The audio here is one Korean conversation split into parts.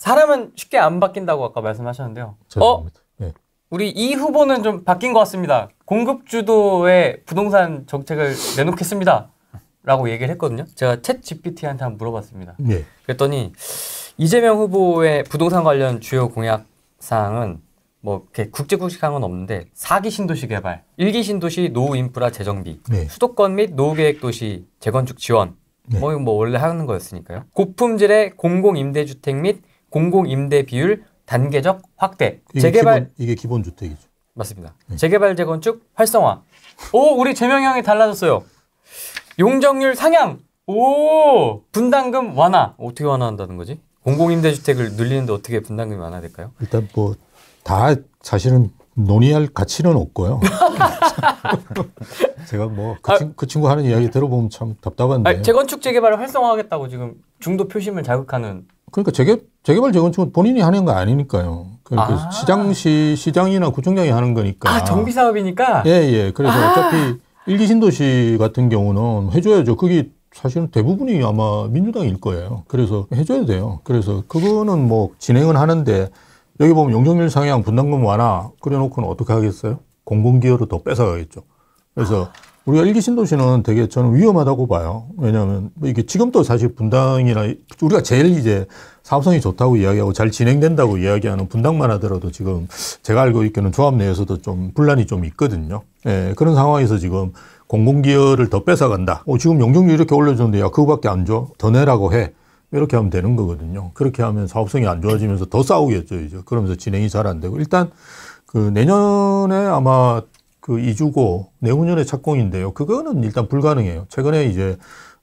사람은 쉽게 안 바뀐다고 아까 말씀하셨는데요. 네. 우리 이 후보는 좀 바뀐 것 같습니다. 공급 주도의 부동산 정책을 내놓겠습니다. 라고 얘기를 했거든요. 제가 챗 GPT한테 한번 물어봤습니다. 네. 그랬더니 이재명 후보의 부동산 관련 주요 공약 사항은 뭐 이렇게 굵직굵직한 건 없는데 4기 신도시 개발, 1기 신도시 노후 인프라 재정비, 네. 수도권 및 노후계획 도시 재건축 지원, 네. 뭐 원래 하는 거였으니까요. 고품질의 공공임대주택 및 공공임대 비율 단계적 확대, 재개발 이게 기본 주택이죠. 맞습니다. 재개발 재건축 활성화. 오, 우리 재명이 형이 달라졌어요. 용적률 상향. 오, 분담금 완화. 어떻게 완화한다는 거지? 공공임대주택을 늘리는데 어떻게 분담금이 완화될까요? 일단 뭐 다 사실은 논의할 가치는 없고요. 제가 뭐 그 친구 하는 이야기 들어보면 참 답답한데. 재건축 재개발을 활성화하겠다고 지금 중도 표심을 자극하는. 그러니까 재개발 재건축은 본인이 하는 거 아니니까요. 그러니까 시장이나 구청장이 하는 거니까. 정비 사업이니까. 예. 그래서 어차피 1기 신도시 같은 경우는 해줘야죠. 그게 사실은 대부분이 아마 민주당일 거예요. 그래서 해줘야 돼요. 그래서 그거는 뭐 진행은 하는데 여기 보면 용적률 상향, 분담금 완화 그래놓고는 어떻게 하겠어요? 공공기여로 더 뺏어가겠죠. 그래서 우리가 1기 신도시는 되게 저는 위험하다고 봐요. 왜냐하면 뭐 이게 지금도 사실 분당이나 우리가 제일 이제 사업성이 좋다고 이야기하고 잘 진행된다고 이야기하는 분당만 하더라도 지금 제가 알고 있기는 조합 내에서도 좀 분란이 좀 있거든요. 예, 그런 상황에서 지금 공공기여를 더 뺏어간다. 지금 용적률 이렇게 올려줬는데 야 그거밖에 안 줘? 더 내라고 해. 이렇게 하면 되는 거거든요. 그렇게 하면 사업성이 안 좋아지면서 더 싸우겠죠, 이제. 그러면서 진행이 잘 안 되고. 일단, 내년에 아마 2주고, 내후년에 착공인데요. 그거는 일단 불가능해요. 최근에 이제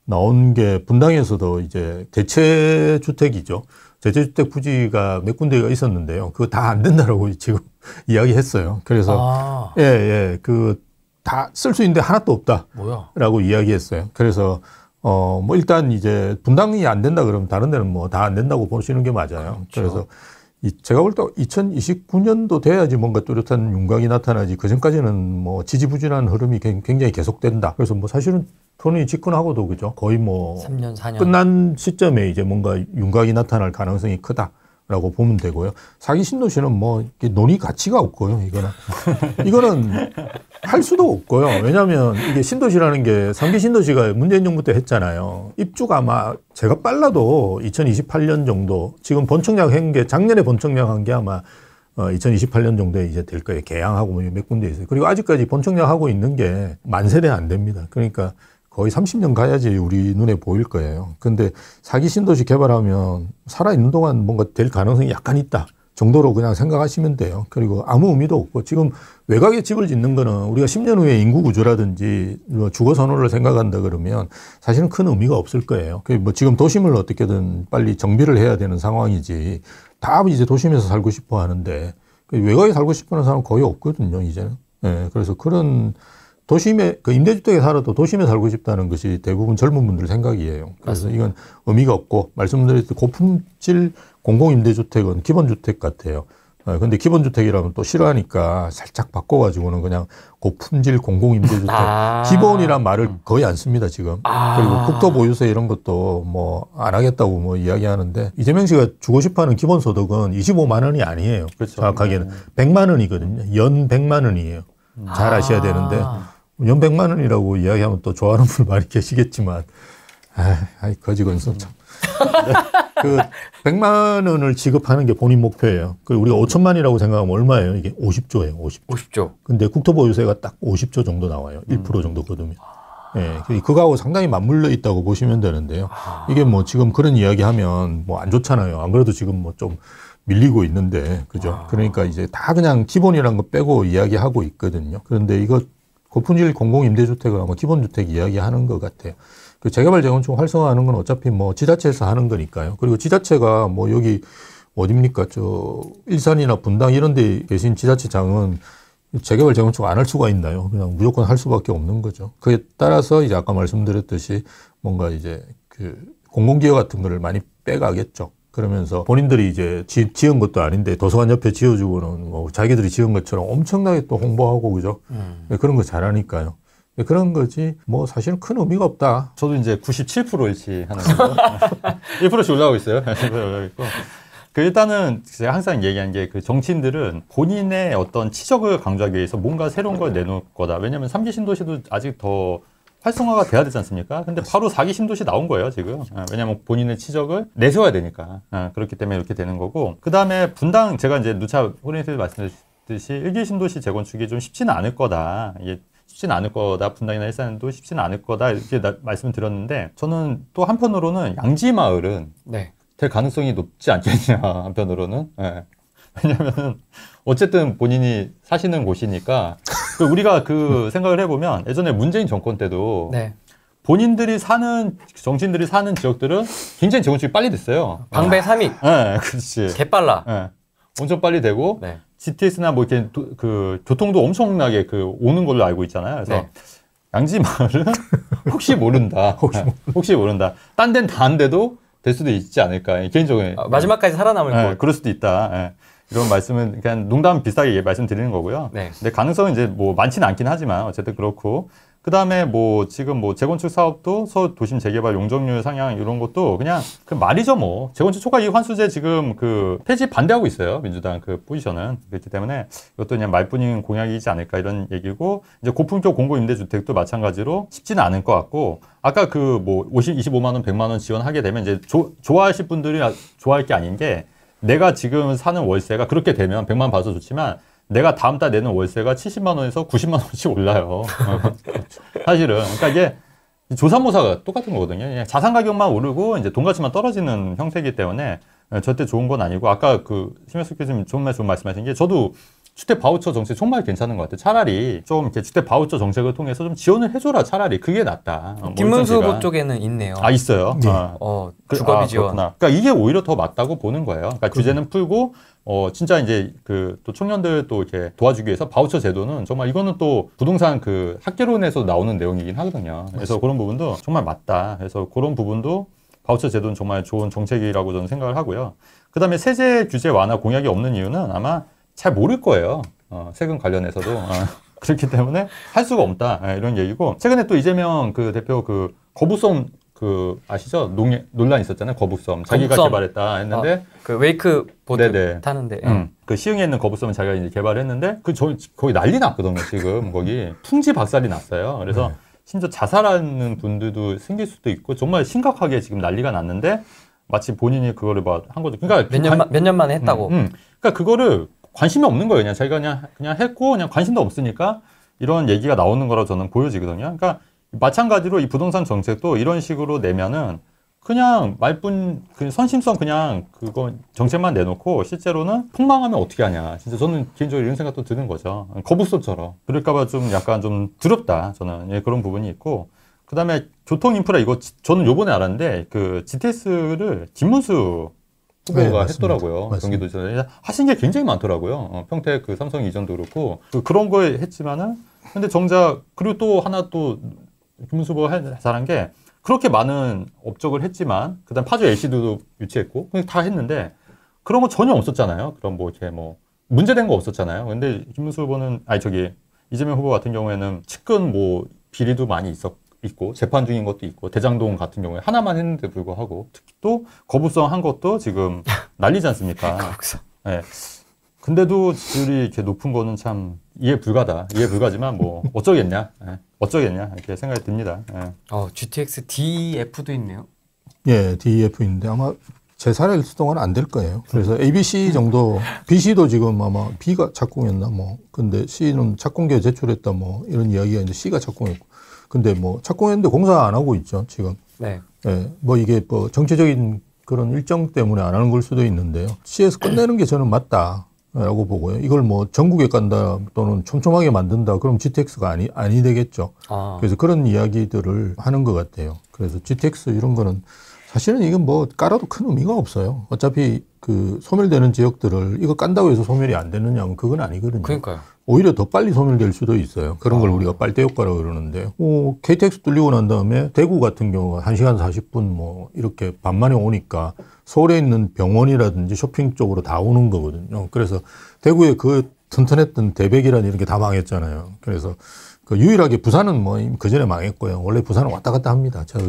나온 게 분당에서도 이제 대체주택이죠. 대체주택 부지가 몇 군데가 있었는데요. 그거 다 안 된다라고 지금 이야기했어요. 그래서, 다 쓸 수 있는데 하나도 없다. 라고 이야기했어요. 그래서, 뭐 일단 이제 분당이 안 된다 그러면 다른 데는 뭐 다 안 된다고 보시는 게 맞아요. 그렇죠. 그래서 제가 볼 때 2029년도 돼야지 뭔가 뚜렷한 윤곽이 나타나지 그 전까지는 뭐 지지부진한 흐름이 굉장히 계속된다. 그래서 뭐 사실은 토론이 집권하고도 그죠. 거의 뭐 3년, 4년. 끝난 시점에 이제 뭔가 윤곽이 나타날 가능성이 크다라고 보면 되고요. 4기 신도시는 뭐 논의 가치가 없고요. 이거는 할 수도 없고요. 왜냐하면 이게 신도시라는 게 3기 신도시가 문재인 정부 때 했잖아요. 입주가 아마 제가 빨라도 2028년 정도, 지금 본청약 한 게 작년에 본청약 한 게 아마 2028년 정도에 이제 될 거예요. 개항하고 뭐 몇 군데 있어요. 그리고 아직까지 본청약 하고 있는 게 만 세대 안 됩니다. 그러니까 거의 30년 가야지 우리 눈에 보일 거예요. 근데 4기 신도시 개발하면 살아있는 동안 뭔가 될 가능성이 약간 있다 정도로 그냥 생각하시면 돼요. 그리고 아무 의미도 없고 지금 외곽에 집을 짓는 거는 우리가 10년 후에 인구 구조라든지 주거 선호를 생각한다 그러면 사실은 큰 의미가 없을 거예요. 뭐 지금 도심을 어떻게든 빨리 정비를 해야 되는 상황이지 다 이제 도심에서 살고 싶어 하는데 외곽에 살고 싶어 하는 사람은 거의 없거든요, 이제는. 예, 그래서 그런 도심에, 임대주택에 살아도 도심에 살고 싶다는 것이 대부분 젊은 분들 생각이에요. 그래서 이건 의미가 없고, 말씀드렸듯이 고품질 공공임대주택은 기본주택 같아요. 근데 기본주택이라면 또 싫어하니까 살짝 바꿔가지고는 그냥 고품질 공공임대주택. 기본이란 말을 거의 안 씁니다, 지금. 그리고 국토보유세 이런 것도 뭐 안 하겠다고 뭐 이야기하는데, 이재명 씨가 주고 싶어 하는 기본소득은 25만 원이 아니에요. 그렇죠. 정확하게는. 100만 원이거든요. 연 100만 원이에요. 잘 아셔야 되는데, 연 100만 원이라고 이야기하면 또 좋아하는 분 많이 계시겠지만, 거지건수 참. 100만 원을 지급하는 게 본인 목표예요. 우리가 5천만이라고 생각하면 얼마예요? 이게 50조예요, 50조. 근데 국토보유세가 딱 50조 정도 나와요. 1% 정도 거두면. 예, 그거하고 상당히 맞물려 있다고 보시면 되는데요. 이게 뭐 지금 그런 이야기 하면 뭐 안 좋잖아요. 안 그래도 지금 뭐 좀 밀리고 있는데, 그죠? 그러니까 이제 다 그냥 기본이라는 거 빼고 이야기하고 있거든요. 그런데 이거 고품질 공공임대주택을 아마 기본주택 이야기하는 것 같아요. 그 재개발 재건축 활성화하는 건 어차피 뭐 지자체에서 하는 거니까요. 그리고 지자체가 뭐 여기 어딥니까? 일산이나 분당 이런 데 계신 지자체장은 재개발 재건축 안 할 수가 있나요? 그냥 무조건 할 수밖에 없는 거죠. 그에 따라서 이제 아까 말씀드렸듯이 뭔가 이제 공공기여 같은 거를 많이 빼가겠죠. 그러면서 본인들이 이제 지은 것도 아닌데 도서관 옆에 지어주고는 뭐 자기들이 지은 것처럼 엄청나게 또 홍보하고 그죠? 그런 거 잘하니까요. 그런 거지 뭐 사실은 큰 의미가 없다. 저도 이제 97% 일치하는 거 1%씩 올라가고 있어요. 올라가고 있고. 그 일단은 제가 항상 얘기한 게 그 정치인들은 본인의 어떤 치적을 강조하기 위해서 뭔가 새로운 걸 내놓을 거다. 왜냐하면 3기 신도시도 아직 더 활성화가 돼야 되지 않습니까? 근데 바로 4기 신도시 나온 거예요, 지금. 왜냐면 본인의 치적을 내세워야 되니까. 그렇기 때문에 이렇게 되는 거고. 그 다음에 분당, 제가 이제 누차 호랭이들 말씀드렸듯이 1기 신도시 재건축이 좀 쉽지는 않을 거다. 이게 쉽지는 않을 거다. 분당이나 일산도 쉽지는 않을 거다. 이렇게 말씀을 드렸는데, 저는 또 한편으로는 양지마을은 네. 될 가능성이 높지 않겠냐, 한편으로는. 예. 왜냐면은, 어쨌든 본인이 사시는 곳이니까, 우리가 그 생각을 해보면, 예전에 문재인 정권 때도, 네. 본인들이 사는, 정치인들이 사는 지역들은 굉장히 재건축이 빨리 됐어요. 방배 3위. 예, 그렇지. 개빨라. 예. 엄청 빨리 되고, 네. GTS나 뭐 이렇게 그 교통도 엄청나게 그 오는 걸로 알고 있잖아요. 그래서 네. 양지마을은 혹시 모른다. 혹시 모른다. 딴 데는 다 안 돼도 될 수도 있지 않을까. 개인적으로. 마지막까지 살아남을 예, 것. 그럴 수도 있다. 예. 이런 말씀은 그냥 농담 비슷하게 말씀드리는 거고요. 네. 근데 가능성은 이제 뭐 많지는 않긴 하지만 어쨌든 그렇고. 그 다음에 뭐 지금 뭐 재건축 사업도 서울 도심 재개발 용적률 상향 이런 것도 그냥 그 말이죠 뭐. 재건축 초과 이익 환수제 지금 그 폐지 반대하고 있어요. 민주당 그 포지션은. 그렇기 때문에 이것도 그냥 말뿐인 공약이지 않을까 이런 얘기고, 이제 고품격 공공임대주택도 마찬가지로 쉽지는 않을 것 같고, 아까 그 뭐 25만 원, 100만 원 지원하게 되면 이제 좋아하실 분들이 좋아할 게 아닌 게, 내가 지금 사는 월세가 그렇게 되면 100만 원 받아서 좋지만 내가 다음 달 내는 월세가 70만 원에서 90만 원씩 올라요. 사실은. 그러니까 이게 조삼모사가 똑같은 거거든요. 그냥 자산 가격만 오르고 이제 돈 가치만 떨어지는 형태이기 때문에 절대 좋은 건 아니고, 아까 그 심혜숙 교수님 좋은 말씀하신 게, 저도 주택 바우처 정책 정말 괜찮은 것 같아요. 차라리 좀 이렇게 주택 바우처 정책을 통해서 좀 지원을 해줘라. 차라리 그게 낫다. 김문수 후보 쪽에는 있네요. 아, 있어요. 네. 주거비 지원. 그렇구나. 그러니까 이게 오히려 더 맞다고 보는 거예요. 그러니까 규제는 풀고, 진짜 이제 그 또 청년들 또 이렇게 도와주기 위해서 바우처 제도는 정말 이거는 또 부동산 그 학계론에서 나오는 내용이긴 하거든요. 그래서 그런 부분도 정말 맞다. 그래서 그런 부분도 바우처 제도는 정말 좋은 정책이라고 저는 생각을 하고요. 그 다음에 세제 규제 완화 공약이 없는 이유는 아마 잘 모를 거예요. 세금 관련해서도. 그렇기 때문에 할 수가 없다. 이런 얘기고, 최근에 또 이재명 그 대표 그 거부성 그 아시죠? 논란 있었잖아요. 거북섬. 자기가 개발했다 했는데 그 웨이크보드 네네. 타는데 그 시흥에 있는 거북섬을 자기가 이제 개발했는데 거기 난리 났거든요. 지금 거기 풍지 박살이 났어요. 그래서 심지어 자살하는 분들도 생길 수도 있고 정말 심각하게 지금 난리가 났는데 마치 본인이 그거를 한 거죠. 그러니까 몇 년 만에 했다고. 그러니까 그거를 관심이 없는 거예요. 그냥 자기가 그냥 했고 그냥 관심도 없으니까 이런 얘기가 나오는 거라고 저는 보여지거든요. 그러니까 마찬가지로 이 부동산 정책도 이런 식으로 내면은 그냥 말뿐 그 선심성 그냥 그거 정책만 내놓고 실제로는 폭망하면 어떻게 하냐. 진짜 저는 개인적으로 이런 생각도 드는 거죠. 거북선처럼. 그럴까봐 좀 약간 좀 두렵다. 저는 그런 부분이 있고. 그 다음에 교통 인프라 이거 저는 요번에 알았는데 그 GTS를 김문수 후보가 했더라고요. 경기도지사 하신 게 굉장히 많더라고요. 평택 그 삼성 이전도 그렇고 그런 거에 했지만은 근데 정작 그리고 또 하나 또 김문수 후보가 잘한 게 그렇게 많은 업적을 했지만 그다음 파주 LCD도 유치했고 다 했는데 그런 거 전혀 없었잖아요. 그런 뭐 이렇게 뭐 문제된 거 없었잖아요. 근데 김문수 후보는 이재명 후보 같은 경우에는 측근 뭐 비리도 많이 있고 재판 중인 것도 있고 대장동 같은 경우에 하나만 했는데 불구하고 특히 또 거부성 한 것도 지금 난리지 않습니까? 거북선. 네. 근데도 지지율이 이렇게 높은 거는 참 이해 불가지만 뭐 어쩌겠냐 이렇게 생각이 듭니다. GTX DF도 있네요. 예, DF인데 아마 재사를 동안 안 될 거예요. 그래서 ABC 정도, BC도 지금 아마 B가 착공했나 뭐, 근데 C는 착공계 제출했다 뭐 이런 이야기가 이제 C가 착공했고, 근데 뭐 착공했는데 공사 안 하고 있죠 지금. 네. 예, 뭐 이게 뭐 정치적인 그런 일정 때문에 안 하는 걸 수도 있는데요. C에서 끝내는 게 저는 맞다. 라고 보고요. 이걸 뭐 전국에 간다 또는 촘촘하게 만든다 그럼 GTX가 아니 되겠죠. 그래서 그런 이야기들을 하는 것 같아요. 그래서 GTX 이런 거는 사실은 이건 뭐 깔아도 큰 의미가 없어요. 어차피 그 소멸되는 지역들을 이거 깐다고 해서 소멸이 안 되느냐면 그건 아니거든요. 그러니까요. 오히려 더 빨리 소멸될 수도 있어요. 그런 걸 우리가 빨대 효과라고 그러는데요. KTX 뚫리고 난 다음에 대구 같은 경우가 1시간 40분 뭐 이렇게 반만에 오니까 서울에 있는 병원이라든지 쇼핑 쪽으로 다 오는 거거든요. 그래서 대구에 그 튼튼했던 대백이라는 이런 게 다 망했잖아요. 그래서 그 유일하게 부산은 뭐 그전에 망했고요. 원래 부산은 왔다 갔다 합니다. 저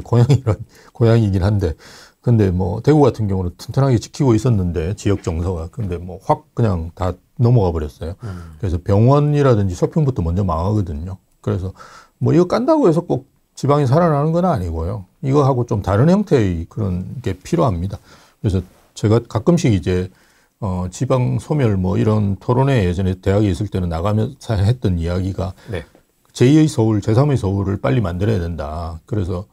고향이긴 한데 근데 뭐 대구 같은 경우는 튼튼하게 지키고 있었는데 지역 정서가 근데 뭐 확 그냥 다 넘어가 버렸어요. 그래서 병원이라든지 쇼핑부터 먼저 망하거든요. 그래서 뭐 이거 깐다고 해서 꼭 지방이 살아나는 건 아니고요. 이거하고 좀 다른 형태의 그런 게 필요합니다. 그래서 제가 가끔씩 이제 지방 소멸 뭐 이런 토론회 예전에 대학에 있을 때는 나가면서 했던 이야기가 네. 제2의 서울, 제3의 서울을 빨리 만들어야 된다. 그래서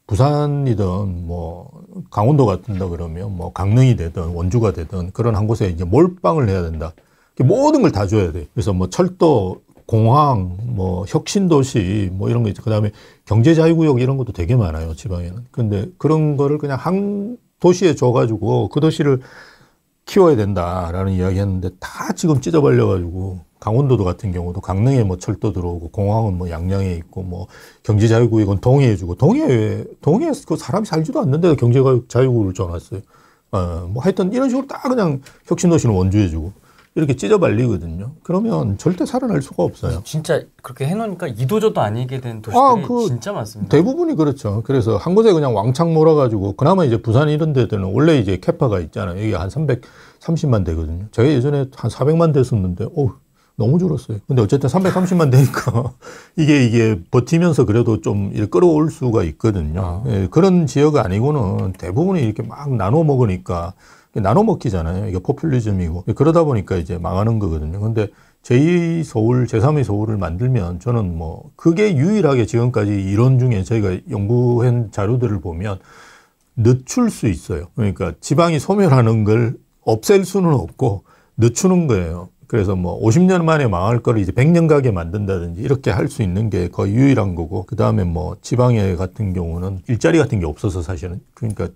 부산이든 뭐 강원도 같은다 그러면 뭐 강릉이 되든 원주가 되든 그런 한 곳에 이제 몰빵을 해야 된다. 모든 걸 다 줘야 돼. 그래서 뭐 철도, 공항, 뭐 혁신도시 뭐 이런 거 있죠. 그다음에 경제자유구역 이런 것도 되게 많아요, 지방에는. 근데 그런 거를 그냥 한 도시에 줘가지고 그 도시를 키워야 된다라는 이야기 했는데 다 지금 찢어버려가지고 강원도도 같은 경우도 강릉에 뭐 철도 들어오고 공항은 뭐 양양에 있고 뭐 경제자유구역은 동해에 주고 동해에 그 사람이 살지도 않는데도 경제자유구역을 줘놨어요. 뭐 하여튼 이런 식으로 딱 그냥 혁신도시는 원주에 주고 이렇게 찢어발리거든요. 그러면 절대 살아날 수가 없어요. 진짜 그렇게 해놓으니까 이도저도 아니게 된 도시들이 진짜 많습니다. 대부분이 그렇죠. 그래서 한 곳에 그냥 왕창 몰아가지고 그나마 이제 부산 이런 데들은 원래 이제 캐파가 있잖아요. 이게 한 330만 대거든요. 제가 예전에 한 400만 됐었는데 너무 줄었어요. 근데 어쨌든 330만 되니까 이게 버티면서 그래도 좀 이렇게 끌어올 수가 있거든요. 예, 그런 지역 아니고는 대부분이 이렇게 막 나눠 먹으니까 나눠 먹기잖아요. 이게 포퓰리즘이고. 그러다 보니까 이제 망하는 거거든요. 근데 제2 서울, 제3의 서울을 만들면 저는 뭐 그게 유일하게 지금까지 이론 중에 저희가 연구한 자료들을 보면 늦출 수 있어요. 그러니까 지방이 소멸하는 걸 없앨 수는 없고 늦추는 거예요. 그래서 뭐 50년 만에 망할 거를 이제 100년 가게 만든다든지 이렇게 할 수 있는 게 거의 유일한 거고, 그 다음에 뭐 지방에 같은 경우는 일자리 같은 게 없어서 사실은, 그러니까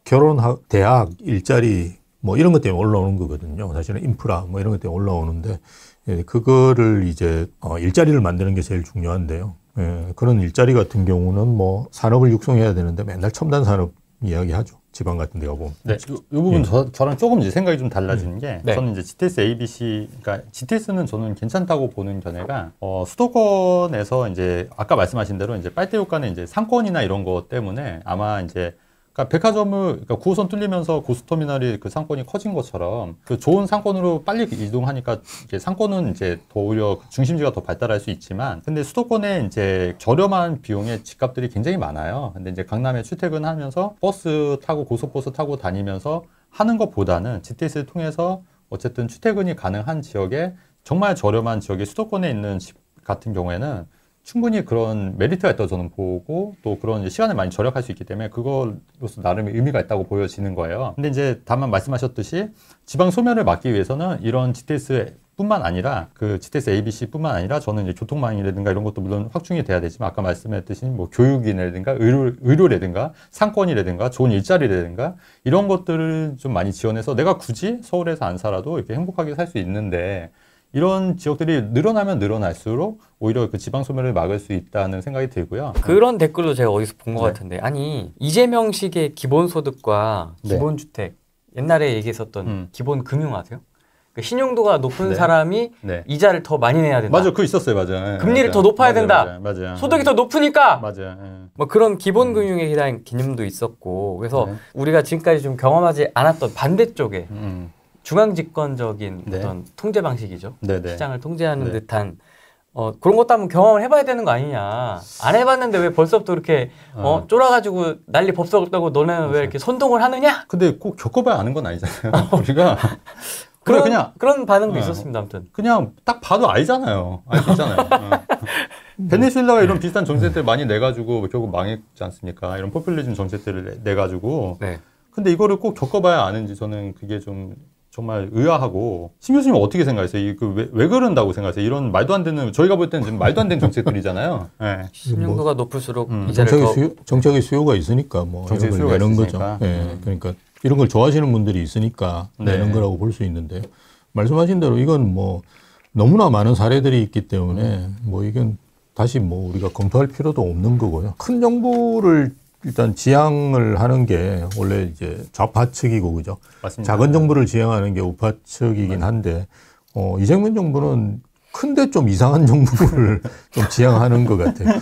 결혼, 대학, 일자리 뭐 이런 것 때문에 올라오는 거거든요. 사실은 인프라 뭐 이런 것 때문에 올라오는데, 예, 그거를 이제 일자리를 만드는 게 제일 중요한데요. 예, 그런 일자리 같은 경우는 뭐 산업을 육성해야 되는데 맨날 첨단 산업 이야기하죠. 지방 같은 데 가보면. 네, 이 부분 저랑 조금 이제 생각이 좀 달라지는 게, 네. 저는 이제 GTS ABC, 그러니까 GTS는 저는 괜찮다고 보는 견해가, 수도권에서 이제 아까 말씀하신 대로 이제 빨대 효과는 이제 상권이나 이런 것 때문에 아마 이제 그러니까 백화점을, 그러니까 9호선 뚫리면서 고속터미널이 그 상권이 커진 것처럼 그 좋은 상권으로 빨리 이동하니까 이제 상권은 이제 더 오히려 중심지가 더 발달할 수 있지만, 근데 수도권에 이제 저렴한 비용의 집값들이 굉장히 많아요. 근데 이제 강남에 출퇴근하면서 버스 타고 고속버스 타고 다니면서 하는 것보다는 GTS를 통해서 어쨌든 출퇴근이 가능한 지역에, 정말 저렴한 지역에 수도권에 있는 집 같은 경우에는 충분히 그런 메리트가 있다고 저는 보고, 또 그런 이제 시간을 많이 절약할 수 있기 때문에 그걸로서 나름의 의미가 있다고 보여지는 거예요. 근데 이제 다만 말씀하셨듯이 지방 소멸을 막기 위해서는 이런 GTS 뿐만 아니라, 그 GTS ABC 뿐만 아니라 저는 이제 교통망이라든가 이런 것도 물론 확충이 돼야 되지만, 아까 말씀했듯이 뭐 교육이라든가 의료라든가 상권이라든가 좋은 일자리라든가 이런 것들을 좀 많이 지원해서 내가 굳이 서울에서 안 살아도 이렇게 행복하게 살 수 있는데, 이런 지역들이 늘어나면 늘어날수록 오히려 그 지방 소멸을 막을 수 있다는 생각이 들고요. 그런 댓글도 제가 어디서 본 것 같은데, 아니 이재명식의 기본소득과 네. 기본주택, 옛날에 얘기했었던 기본금융 아세요? 그 신용도가 높은 네. 사람이 네. 이자를 더 많이 내야 된다. 맞아, 그거 있었어요, 맞아. 네, 금리를 맞아. 더 높아야 맞아, 된다. 맞아. 소득이 더 높으니까. 맞아. 뭐 그런 기본금융에 대한 개념도 있었고, 그래서 네. 우리가 지금까지 좀 경험하지 않았던 반대쪽에 중앙집권적인 네. 어떤 통제 방식이죠. 네네. 시장을 통제하는 네. 듯한 그런 것도 한번 경험을 해봐야 되는 거 아니냐. 안 해봤는데 왜 벌써부터 이렇게 쫄아가지고 난리 법석을 떠고 너네는 왜 이렇게 선동을 하느냐? 근데 꼭 겪어봐야 아는 건 아니잖아요. 우리가 그런 반응도 있었습니다. 아무튼 그냥 딱 봐도 알잖아요. 알 수 있잖아요. 베네수엘라가 이런 비슷한 정책들 많이 내가지고 결국 망했지 않습니까? 이런 포퓰리즘 정책들을 내가지고. 네. 근데 이거를 꼭 겪어봐야 아는지 저는 그게 좀 정말 의아하고. 신 교수님은 어떻게 생각하세요? 왜 그런다고 생각하세요? 이런 말도 안 되는, 저희가 볼 때는 지금 말도 안 되는 정책들이잖아요. 네. 신용도가 높을수록 이자를 정책의 수요가 있으니까 뭐 정책의 이런 걸 수요가 내는 있으니까. 거죠. 예, 그러니까 이런 걸 좋아하시는 분들이 있으니까 네. 내는 거라고 볼 수 있는데, 말씀하신 대로 이건 뭐 너무나 많은 사례들이 있기 때문에 뭐 이건 다시 뭐 우리가 검토할 필요도 없는 거고요. 큰 정부를 일단 지향을 하는 게 원래 이제 좌파 측이고, 그죠? 맞습니다. 작은 정부를 지향하는 게 우파 측이긴 한데, 이재명 정부는 큰데 좀 이상한 정부를 좀 지향하는 것 같아요.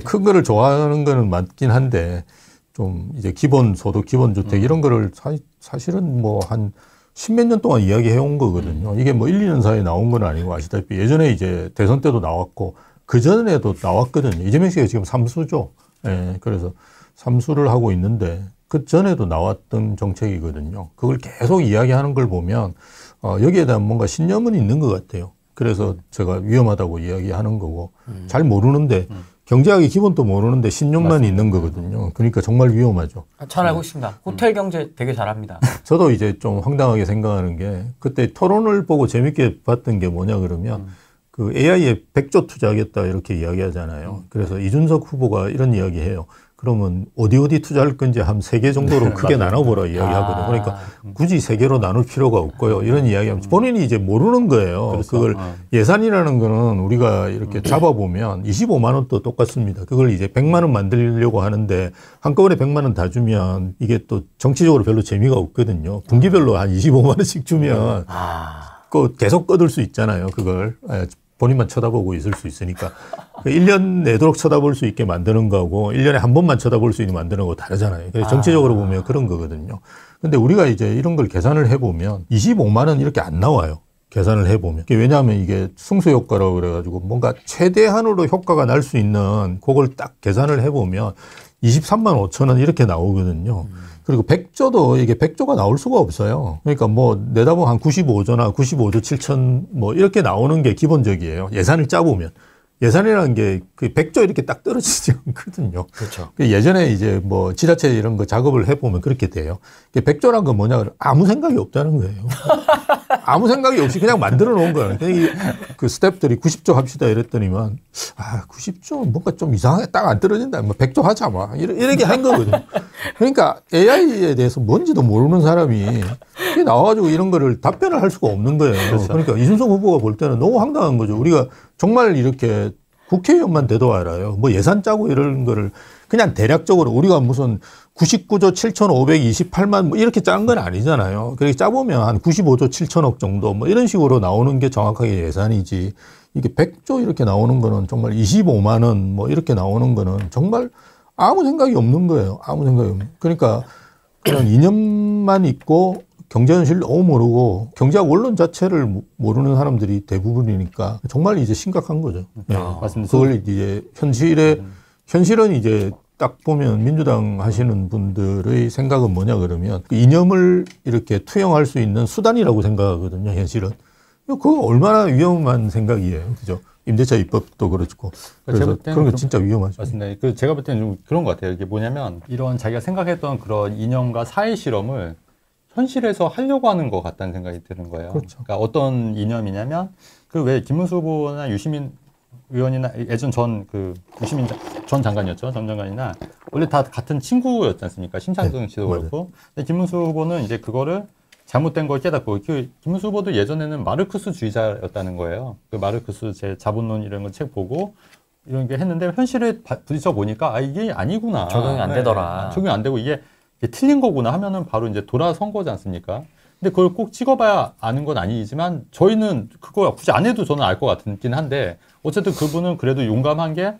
큰 거를 좋아하는 거는 맞긴 한데, 좀 이제 기본소득, 기본주택 이런 거를 사실은 뭐 한 십몇 년 동안 이야기해 온 거거든요. 이게 뭐 1, 2년 사이에 나온 건 아니고 아시다시피 예전에 이제 대선 때도 나왔고 그전에도 나왔거든요. 이재명 씨가 지금 삼수죠. 예, 그래서 삼수를 하고 있는데 그전에도 나왔던 정책이거든요. 그걸 계속 이야기하는 걸 보면 여기에 대한 뭔가 신념은 있는 것 같아요. 그래서 제가 위험하다고 이야기하는 거고 잘 모르는데 경제학의 기본도 모르는데 신념만 맞습니다. 있는 거거든요. 그러니까 정말 위험하죠. 잘 알고 있습니다. 호텔 경제 되게 잘합니다. 저도 이제 좀 황당하게 생각하는 게 그때 토론을 보고 재밌게 봤던 게 뭐냐 그러면 그 AI에 100조 투자하겠다 이렇게 이야기하잖아요. 그래서 이준석 후보가 이런 이야기해요. 그러면 어디 투자할 건지 한 3개 정도로 크게 나눠보라 이야기하거든요. 그러니까 굳이 3개로 나눌 필요가 없고요. 이런 이야기하면 본인이 이제 모르는 거예요. 그렇죠. 그걸 예산이라는 거는 우리가 이렇게 잡아보면 25만 원도 똑같습니다. 그걸 이제 100만 원 만들려고 하는데 한꺼번에 100만 원 다 주면 이게 또 정치적으로 별로 재미가 없거든요. 분기별로 한 25만 원씩 주면 그 계속 꺼들 수 있잖아요. 그걸. 본인만 쳐다보고 있을 수 있으니까. 1년 내도록 쳐다볼 수 있게 만드는 거하고 1년에 한 번만 쳐다볼 수 있게 만드는 거 다르잖아요. 그래서 정치적으로 보면 그런 거거든요. 근데 우리가 이제 이런 걸 계산을 해보면 25만 원 이렇게 안 나와요. 계산을 해보면. 왜냐하면 이게 승수 효과라고 그래가지고 뭔가 최대한으로 효과가 날 수 있는 그걸 딱 계산을 해보면 23만 5천 원 이렇게 나오거든요. 그리고 100조도 이게 100조가 나올 수가 없어요. 그러니까 뭐 내다보면 한 95조나 95조 7천 뭐 이렇게 나오는 게 기본적이에요. 예산을 짜보면. 예산이라는 게 그 100조 이렇게 딱 떨어지지 않거든요. 그렇죠. 예전에 이제 뭐 지자체 이런 거 작업을 해보면 그렇게 돼요. 100조란 건 뭐냐 그러면 아무 생각이 없다는 거예요. 아무 생각이 없이 그냥 만들어 놓은 거예요. 그 스태프들이 90조 합시다 이랬더니만 90조 뭔가 좀 이상하게 딱 안 떨어진다. 뭐 100조 하자 막 이렇게 한 거거든요. 그러니까 AI에 대해서 뭔지도 모르는 사람이 나와가지고 이런 거를 답변을 할 수가 없는 거예요. 그렇죠. 그러니까 이준석 후보가 볼 때는 너무 황당한 거죠. 우리가 정말 이렇게 국회의원만 돼도 알아요. 뭐 예산 짜고 이런 거를 그냥 대략적으로 우리가 무슨 99조 7,528만 뭐 이렇게 짠 건 아니잖아요. 그렇게 짜보면 한 95조 7천억 정도 뭐 이런 식으로 나오는 게 정확하게 예산이지. 이게 100조 이렇게 나오는 거는 정말 25만 원 뭐 이렇게 나오는 거는 정말 아무 생각이 없는 거예요. 아무 생각이 없는. 그러니까 그냥 이념만 있고 경제 현실 너무 모르고 경제학 원론 자체를 모르는 사람들이 대부분이니까 정말 이제 심각한 거죠. 네. 맞습니다. 그걸 이제 현실은 이제 딱 보면 민주당 하시는 분들의 생각은 뭐냐 그러면 그 이념을 이렇게 투영할 수 있는 수단이라고 생각하거든요. 현실은. 그거 얼마나 위험한 생각이에요. 그죠? 임대차 입법도 그렇고. 그래서 그런 게 진짜 위험하죠. 맞습니다. 그 제가 볼 때는 좀 그런 것 같아요. 이게 뭐냐면 이런 자기가 생각했던 그런 이념과 사회 실험을 현실에서 하려고 하는 것 같다는 생각이 드는 거예요. 그렇죠. 그러니까 어떤 이념이냐면 그 왜 김문수 후보나 유시민 의원이나 예전 유시민 전 장관이었죠. 전 장관이나 원래 다 같은 친구였지 않습니까? 심창동 씨도 네, 그렇고. 근데 김문수 후보는 이제 그거를 잘못된 걸 깨닫고 김문수 후보도 예전에는 마르크스주의자였다는 거예요. 그 마르크스 제 자본론 이런 거 책 보고 이런 게 했는데 현실에 부딪혀 보니까 이게 아니구나. 적용이 안 되더라. 적용이 안 되고 이게 틀린 거구나 하면은 바로 이제 돌아선 거지 않습니까? 근데 그걸 꼭 찍어봐야 아는 건 아니지만 저희는 그거 굳이 안 해도 저는 알 것 같긴 한데 어쨌든 그분은 그래도 용감한 게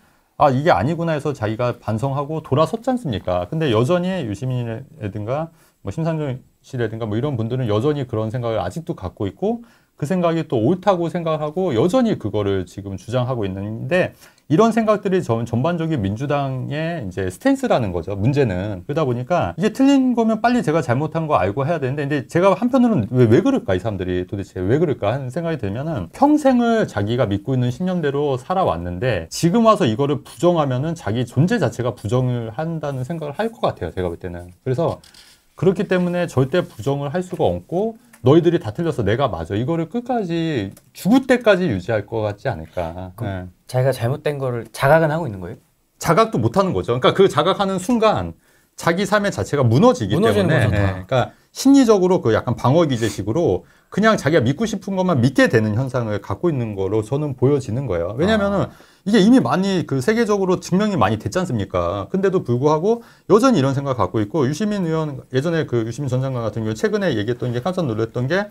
이게 아니구나 해서 자기가 반성하고 돌아섰지 않습니까? 근데 여전히 유시민이라든가 뭐 심상정 씨라든가 뭐 이런 분들은 여전히 그런 생각을 아직도 갖고 있고 그 생각이 또 옳다고 생각하고 여전히 그거를 지금 주장하고 있는데 이런 생각들이 전반적인 민주당의 이제 스탠스라는 거죠. 문제는. 그러다 보니까 이게 틀린 거면 빨리 제가 잘못한 거 알고 해야 되는데 근데 제가 한편으로는 왜 그럴까 이 사람들이 도대체 왜 그럴까 하는 생각이 들면은 평생을 자기가 믿고 있는 신념대로 살아왔는데 지금 와서 이거를 부정하면은 자기 존재 자체가 부정을 한다는 생각을 할 것 같아요. 제가 볼 때는. 그래서 그렇기 때문에 절대 부정을 할 수가 없고 너희들이 다 틀렸어. 내가 맞아. 이거를 끝까지 죽을 때까지 유지할 것 같지 않을까. 네. 자기가 잘못된 거를 자각은 하고 있는 거예요? 자각도 못하는 거죠. 그러니까 그 자각하는 순간 자기 삶의 자체가 무너지기 때문에. 거죠, 다. 그러니까 심리적으로 그 약간 방어 기제식으로 그냥 자기가 믿고 싶은 것만 믿게 되는 현상을 갖고 있는 거로 저는 보여지는 거예요. 왜냐면은 이게 이미 많이 그 세계적으로 증명이 많이 됐지 않습니까? 근데도 불구하고 여전히 이런 생각 갖고 있고 유시민 의원 예전에 그 유시민 전 장관 같은 경우 최근에 얘기했던 게 깜짝 놀랐던 게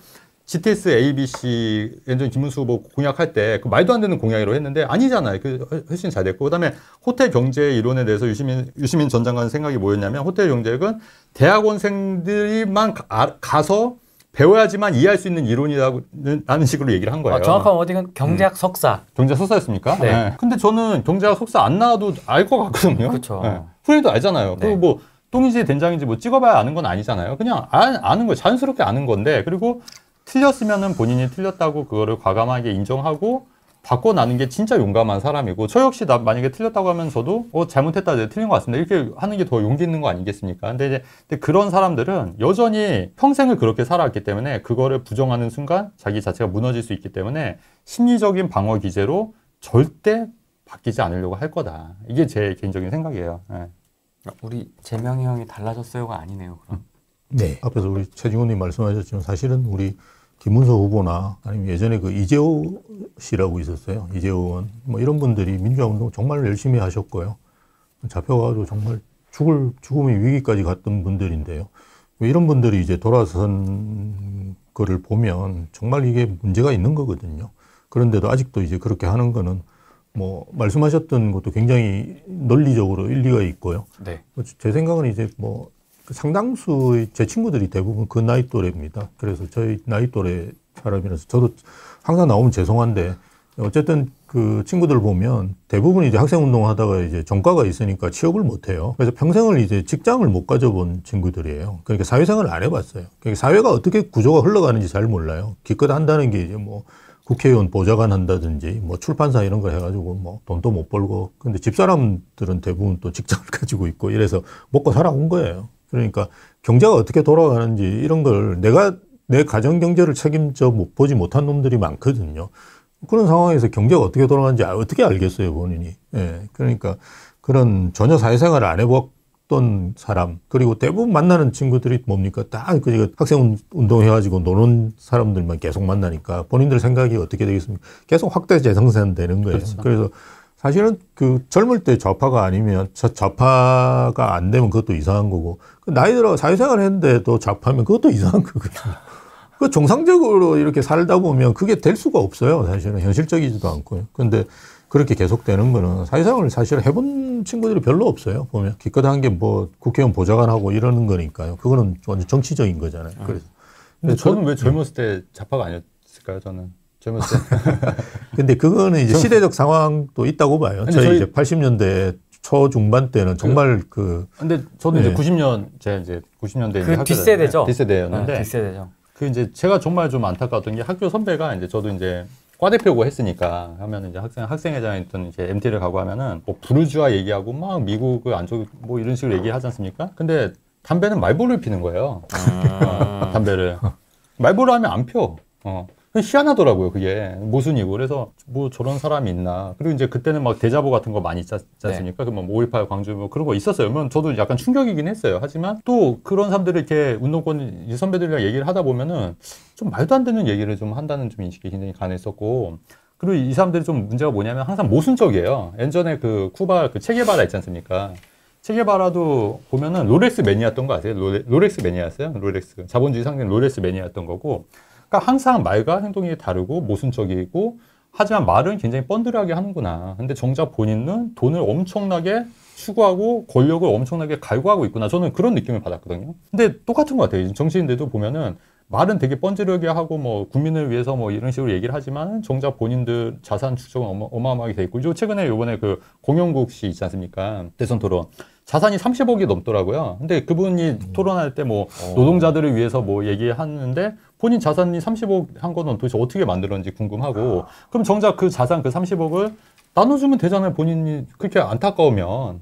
GTS ABC 예전 김문수 후보 공약할 때 그 말도 안 되는 공약이라고 했는데 아니잖아요. 그 훨씬 잘 됐고 그다음에 호텔 경제 이론에 대해서 유시민 전 장관 생각이 뭐였냐면 호텔 경제학은 대학원생들이만 가서 배워야지만 이해할 수 있는 이론이라는 식으로 얘기를 한 거예요. 정확한 어디가 경제학 석사. 경제학 석사였습니까? 네. 네. 근데 저는 경제학 석사 안 나와도 알 것 같거든요. 그렇죠. 네. 후배도 알잖아요. 네. 그리고 뭐 똥인지 된장인지 뭐 찍어봐야 아는 건 아니잖아요. 그냥 아는 거예요. 자연스럽게 아는 건데 그리고 틀렸으면은 본인이 틀렸다고 그거를 과감하게 인정하고 바꿔나는 게 진짜 용감한 사람이고 저 역시 만약에 틀렸다고 하면 저도 잘못했다 이제 틀린 것 같습니다. 이렇게 하는 게 더 용기 있는 거 아니겠습니까? 근데 그런 사람들은 여전히 평생을 그렇게 살아왔기 때문에 그거를 부정하는 순간 자기 자체가 무너질 수 있기 때문에 심리적인 방어 기제로 절대 바뀌지 않으려고 할 거다. 이게 제 개인적인 생각이에요. 네. 우리 재명이 형이 달라졌어요가 아니네요. 그럼. 네. 앞에서 우리 최진호님 말씀하셨지만 사실은 우리 김문수 후보나 아니면 예전에 그 이재호 씨라고 있었어요. 이재호 의원. 뭐 이런 분들이 민주화 운동 정말 열심히 하셨고요. 잡혀가지고 정말 죽음의 위기까지 갔던 분들인데요. 이런 분들이 이제 돌아선 거를 보면 정말 이게 문제가 있는 거거든요. 그런데도 아직도 이제 그렇게 하는 거는 뭐 말씀하셨던 것도 굉장히 논리적으로 일리가 있고요. 네. 제 생각은 이제 뭐 상당수의 제 친구들이 대부분 그 나이 또래입니다. 그래서 저희 나이 또래 사람이라서 저도 항상 나오면 죄송한데 어쨌든 그 친구들 보면 대부분 이제 학생 운동 하다가 이제 전과가 있으니까 취업을 못 해요. 그래서 평생을 이제 직장을 못 가져본 친구들이에요. 그러니까 사회생활을 안 해봤어요. 그러니까 사회가 어떻게 구조가 흘러가는지 잘 몰라요. 기껏 한다는 게 이제 뭐 국회의원 보좌관 한다든지 뭐 출판사 이런 거 해가지고 뭐 돈도 못 벌고 근데 집사람들은 대부분 또 직장을 가지고 있고 이래서 먹고 살아온 거예요. 그러니까 경제가 어떻게 돌아가는지 이런 걸 내가 내 가정 경제를 책임져 보지 못한 놈들이 많거든요. 그런 상황에서 경제가 어떻게 돌아가는지 어떻게 알겠어요, 본인이. 예. 그러니까 그런 전혀 사회생활을 안 해봤던 사람, 그리고 대부분 만나는 친구들이 뭡니까? 다 그 학생 운동 해가지고 노는 사람들만 계속 만나니까 본인들 생각이 어떻게 되겠습니까? 계속 확대 재생산 되는 거예요. 그렇죠. 그래서 사실은 그 젊을 때 좌파가 아니면 좌파가 안 되면 그것도 이상한 거고 나이 들어 사회생활 했는데도 좌파면 그것도 이상한 거거든요. 그 정상적으로 이렇게 살다 보면 그게 될 수가 없어요. 사실은 현실적이지도 않고요. 근데 그렇게 계속되는 거는 사회생활을 사실 해본 친구들이 별로 없어요. 보면 기껏 한 게 뭐 국회의원 보좌관하고 이러는 거니까요. 그거는 완전 정치적인 거잖아요. 그래서 근데 저는 왜 젊었을 때 좌파가 아니었을까요? 저는 젊었을 때. 근데 그거는 이제 시대적 상황도 있다고 봐요. 저희 이제 80년대 초중반 때는 정말 근데 저도 이제 90년, 제가 이제 90년대 그 뒷세대죠? 뒷세대였는데. 뒷세대죠. 그 이제 제가 정말 좀 안타까웠던 게 학교 선배가 이제 저도 이제 과대표고 했으니까 하면 이제 학생회장에 있던 이제 MT를 가고 하면은 뭐 부르주아 얘기하고 막 미국을 안 좋고 뭐 이런 식으로 얘기하지 않습니까? 근데 담배는 말보를 피는 거예요. 담배를. 말보를 하면 안 펴. 희한하더라고요, 그게. 모순이고. 그래서 뭐 저런 사람이 있나. 그리고 이제 그때는 막 대자보 같은 거 많이 있지 않습니까? 네. 그뭐 5.18 광주 뭐 그런 거 있었어요. 그러면 저도 약간 충격이긴 했어요. 하지만 또 그런 사람들이 이렇게 운동권 선배들이랑 얘기를 하다 보면은 좀 말도 안 되는 얘기를 좀 한다는 좀 인식이 굉장히 강했었고. 그리고 이 사람들이 좀 문제가 뭐냐면 항상 모순적이에요. 예전에 그 쿠바 그 체게바라 있지 않습니까? 체게바라도 보면은 롤렉스 매니아였던 거 아세요? 롤렉스 매니아였어요? 롤렉스. 자본주의 상징 롤렉스 매니아였던 거고. 그러니까 항상 말과 행동이 다르고 모순적이고 하지만 말은 굉장히 뻔들하게 하는구나. 근데 정작 본인은 돈을 엄청나게 추구하고 권력을 엄청나게 갈구하고 있구나. 저는 그런 느낌을 받았거든요. 근데 똑같은 것 같아요. 정치인들도 보면은 말은 되게 뻔지르게 하고 뭐 국민을 위해서 뭐 이런 식으로 얘기를 하지만 정작 본인들 자산 축적은 어마어마하게 돼 있고. 최근에 요번에 그 공영국 씨 있지 않습니까? 대선 토론. 자산이 30억이 넘더라고요. 근데 그분이 토론할 때 뭐 노동자들을 위해서 뭐 얘기하는데 본인 자산이 30억 한 거는 도대체 어떻게 만들었는지 궁금하고 그럼 정작 그 자산 그 30억을 나눠주면 되잖아요. 본인이 그렇게 안타까우면.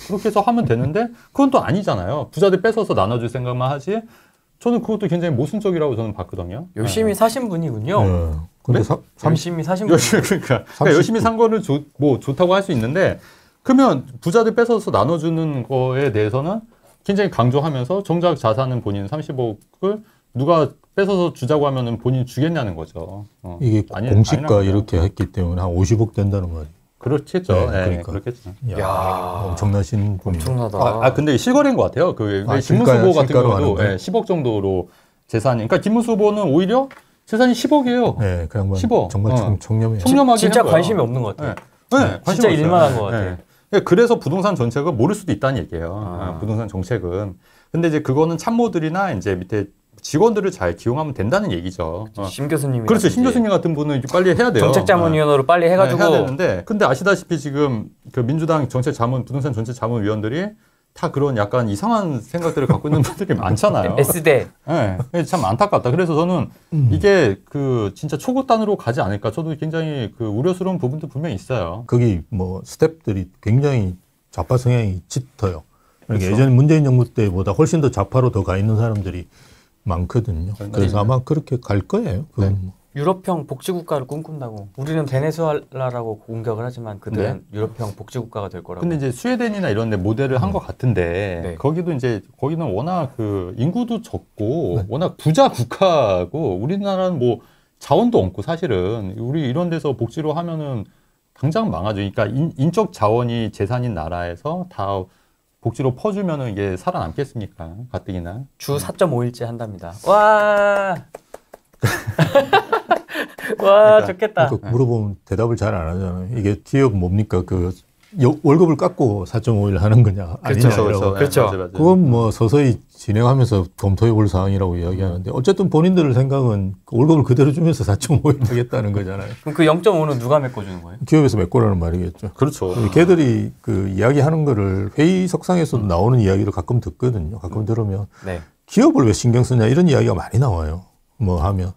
그렇게 해서 하면 되는데 그건 또 아니잖아요. 부자들 뺏어서 나눠줄 생각만 하지. 저는 그것도 굉장히 모순적이라고 저는 봤거든요. 열심히 사신 분이군요. 네. 근데 네? 열심히 사신 분. 그러니까 열심히 산 거는 뭐 좋다고 할 수 있는데 그러면 부자들 뺏어서 나눠주는 거에 대해서는 굉장히 강조하면서 정작 자산은 본인 30억을 누가 뺏어서 주자고 하면은 본인 주겠냐는 거죠. 이게 공시가 이렇게 했기 때문에 한 50억 된다는 거예요. 그렇겠죠. 네, 네, 그러니까. 그렇겠죠. 야, 엄청나신 분이에요. 엄청나다. 근데 실거래인 것 같아요. 김문수 후보 같은 경우도 10억 정도로 재산이. 그러니까 김문수 후보는 오히려 재산이 10억이에요. 네, 그 양반 10억. 정말 청렴해요. 청렴하게 진짜 한 거야. 관심이 없는 것 같아요. 네, 진짜 관심 일만 없어요. 한 것 같아요. 그래서 부동산 정책은 모를 수도 있다는 얘기예요. 아. 부동산 정책은. 근데 이제 그거는 참모들이나 이제 밑에 직원들을 잘 기용하면 된다는 얘기죠. 심 교수님. 그렇죠. 심 교수님 같은 분은 이제 빨리 해야 돼요. 정책자문위원으로 빨리 해가지고. 해야 되는데, 근데 아시다시피 지금 그 민주당 부동산 정책자문위원들이 다 그런 약간 이상한 생각들을 갖고 있는 분들이 많잖아요. S대. 네, 참 안타깝다. 그래서 저는 이게 그 진짜 초고단으로 가지 않을까. 저도 굉장히 그 우려스러운 부분도 분명히 있어요. 거기 뭐 스텝들이 굉장히 좌파 성향이 짙어요. 그러니까 그렇죠. 예전 문재인 정부 때보다 훨씬 더 좌파로 더 가 있는 사람들이 많거든요. 그래서 아마 그렇게 갈 거예요. 그건 네. 뭐. 유럽형 복지국가를 꿈꾼다고. 우리는 베네수엘라라고 공격을 하지만 그들은 유럽형 복지국가가 될 거라고. 근데 이제 스웨덴이나 이런 데 모델을 한 것 같은데 네. 거기는 워낙 그 인구도 적고 워낙 부자 국가고 우리나라는 뭐 자원도 없고 사실은 우리 이런 데서 복지로 하면은 당장 망하죠. 그러니까 인적 자원이 재산인 나라에서 다 복지로 퍼주면은 이게 살아남겠습니까? 가뜩이나. 주 4.5일째 한답니다. 와. 와, 그러니까, 좋겠다. 그러니까 물어보면 대답을 잘 안 하잖아요. 이게 기업 뭡니까? 그 월급을 깎고 4.5일 하는 거냐 아니냐 이라고. 그렇죠. 맞아요. 그건 뭐 서서히 진행하면서 검토해 볼 사항이라고 이야기하는데 어쨌든 본인들 생각은 월급을 그대로 주면서 4.5일 하겠다는 거잖아요. 그럼 그 0.5는 누가 메꿔주는 거예요? 기업에서 메꿔라는 말이겠죠. 그렇죠. 걔들이 그 이야기하는 거를 회의석상에서도 나오는 이야기를 가끔 듣거든요. 가끔 들으면 네. 기업을 왜 신경 쓰냐 이런 이야기가 많이 나와요. 뭐 하면.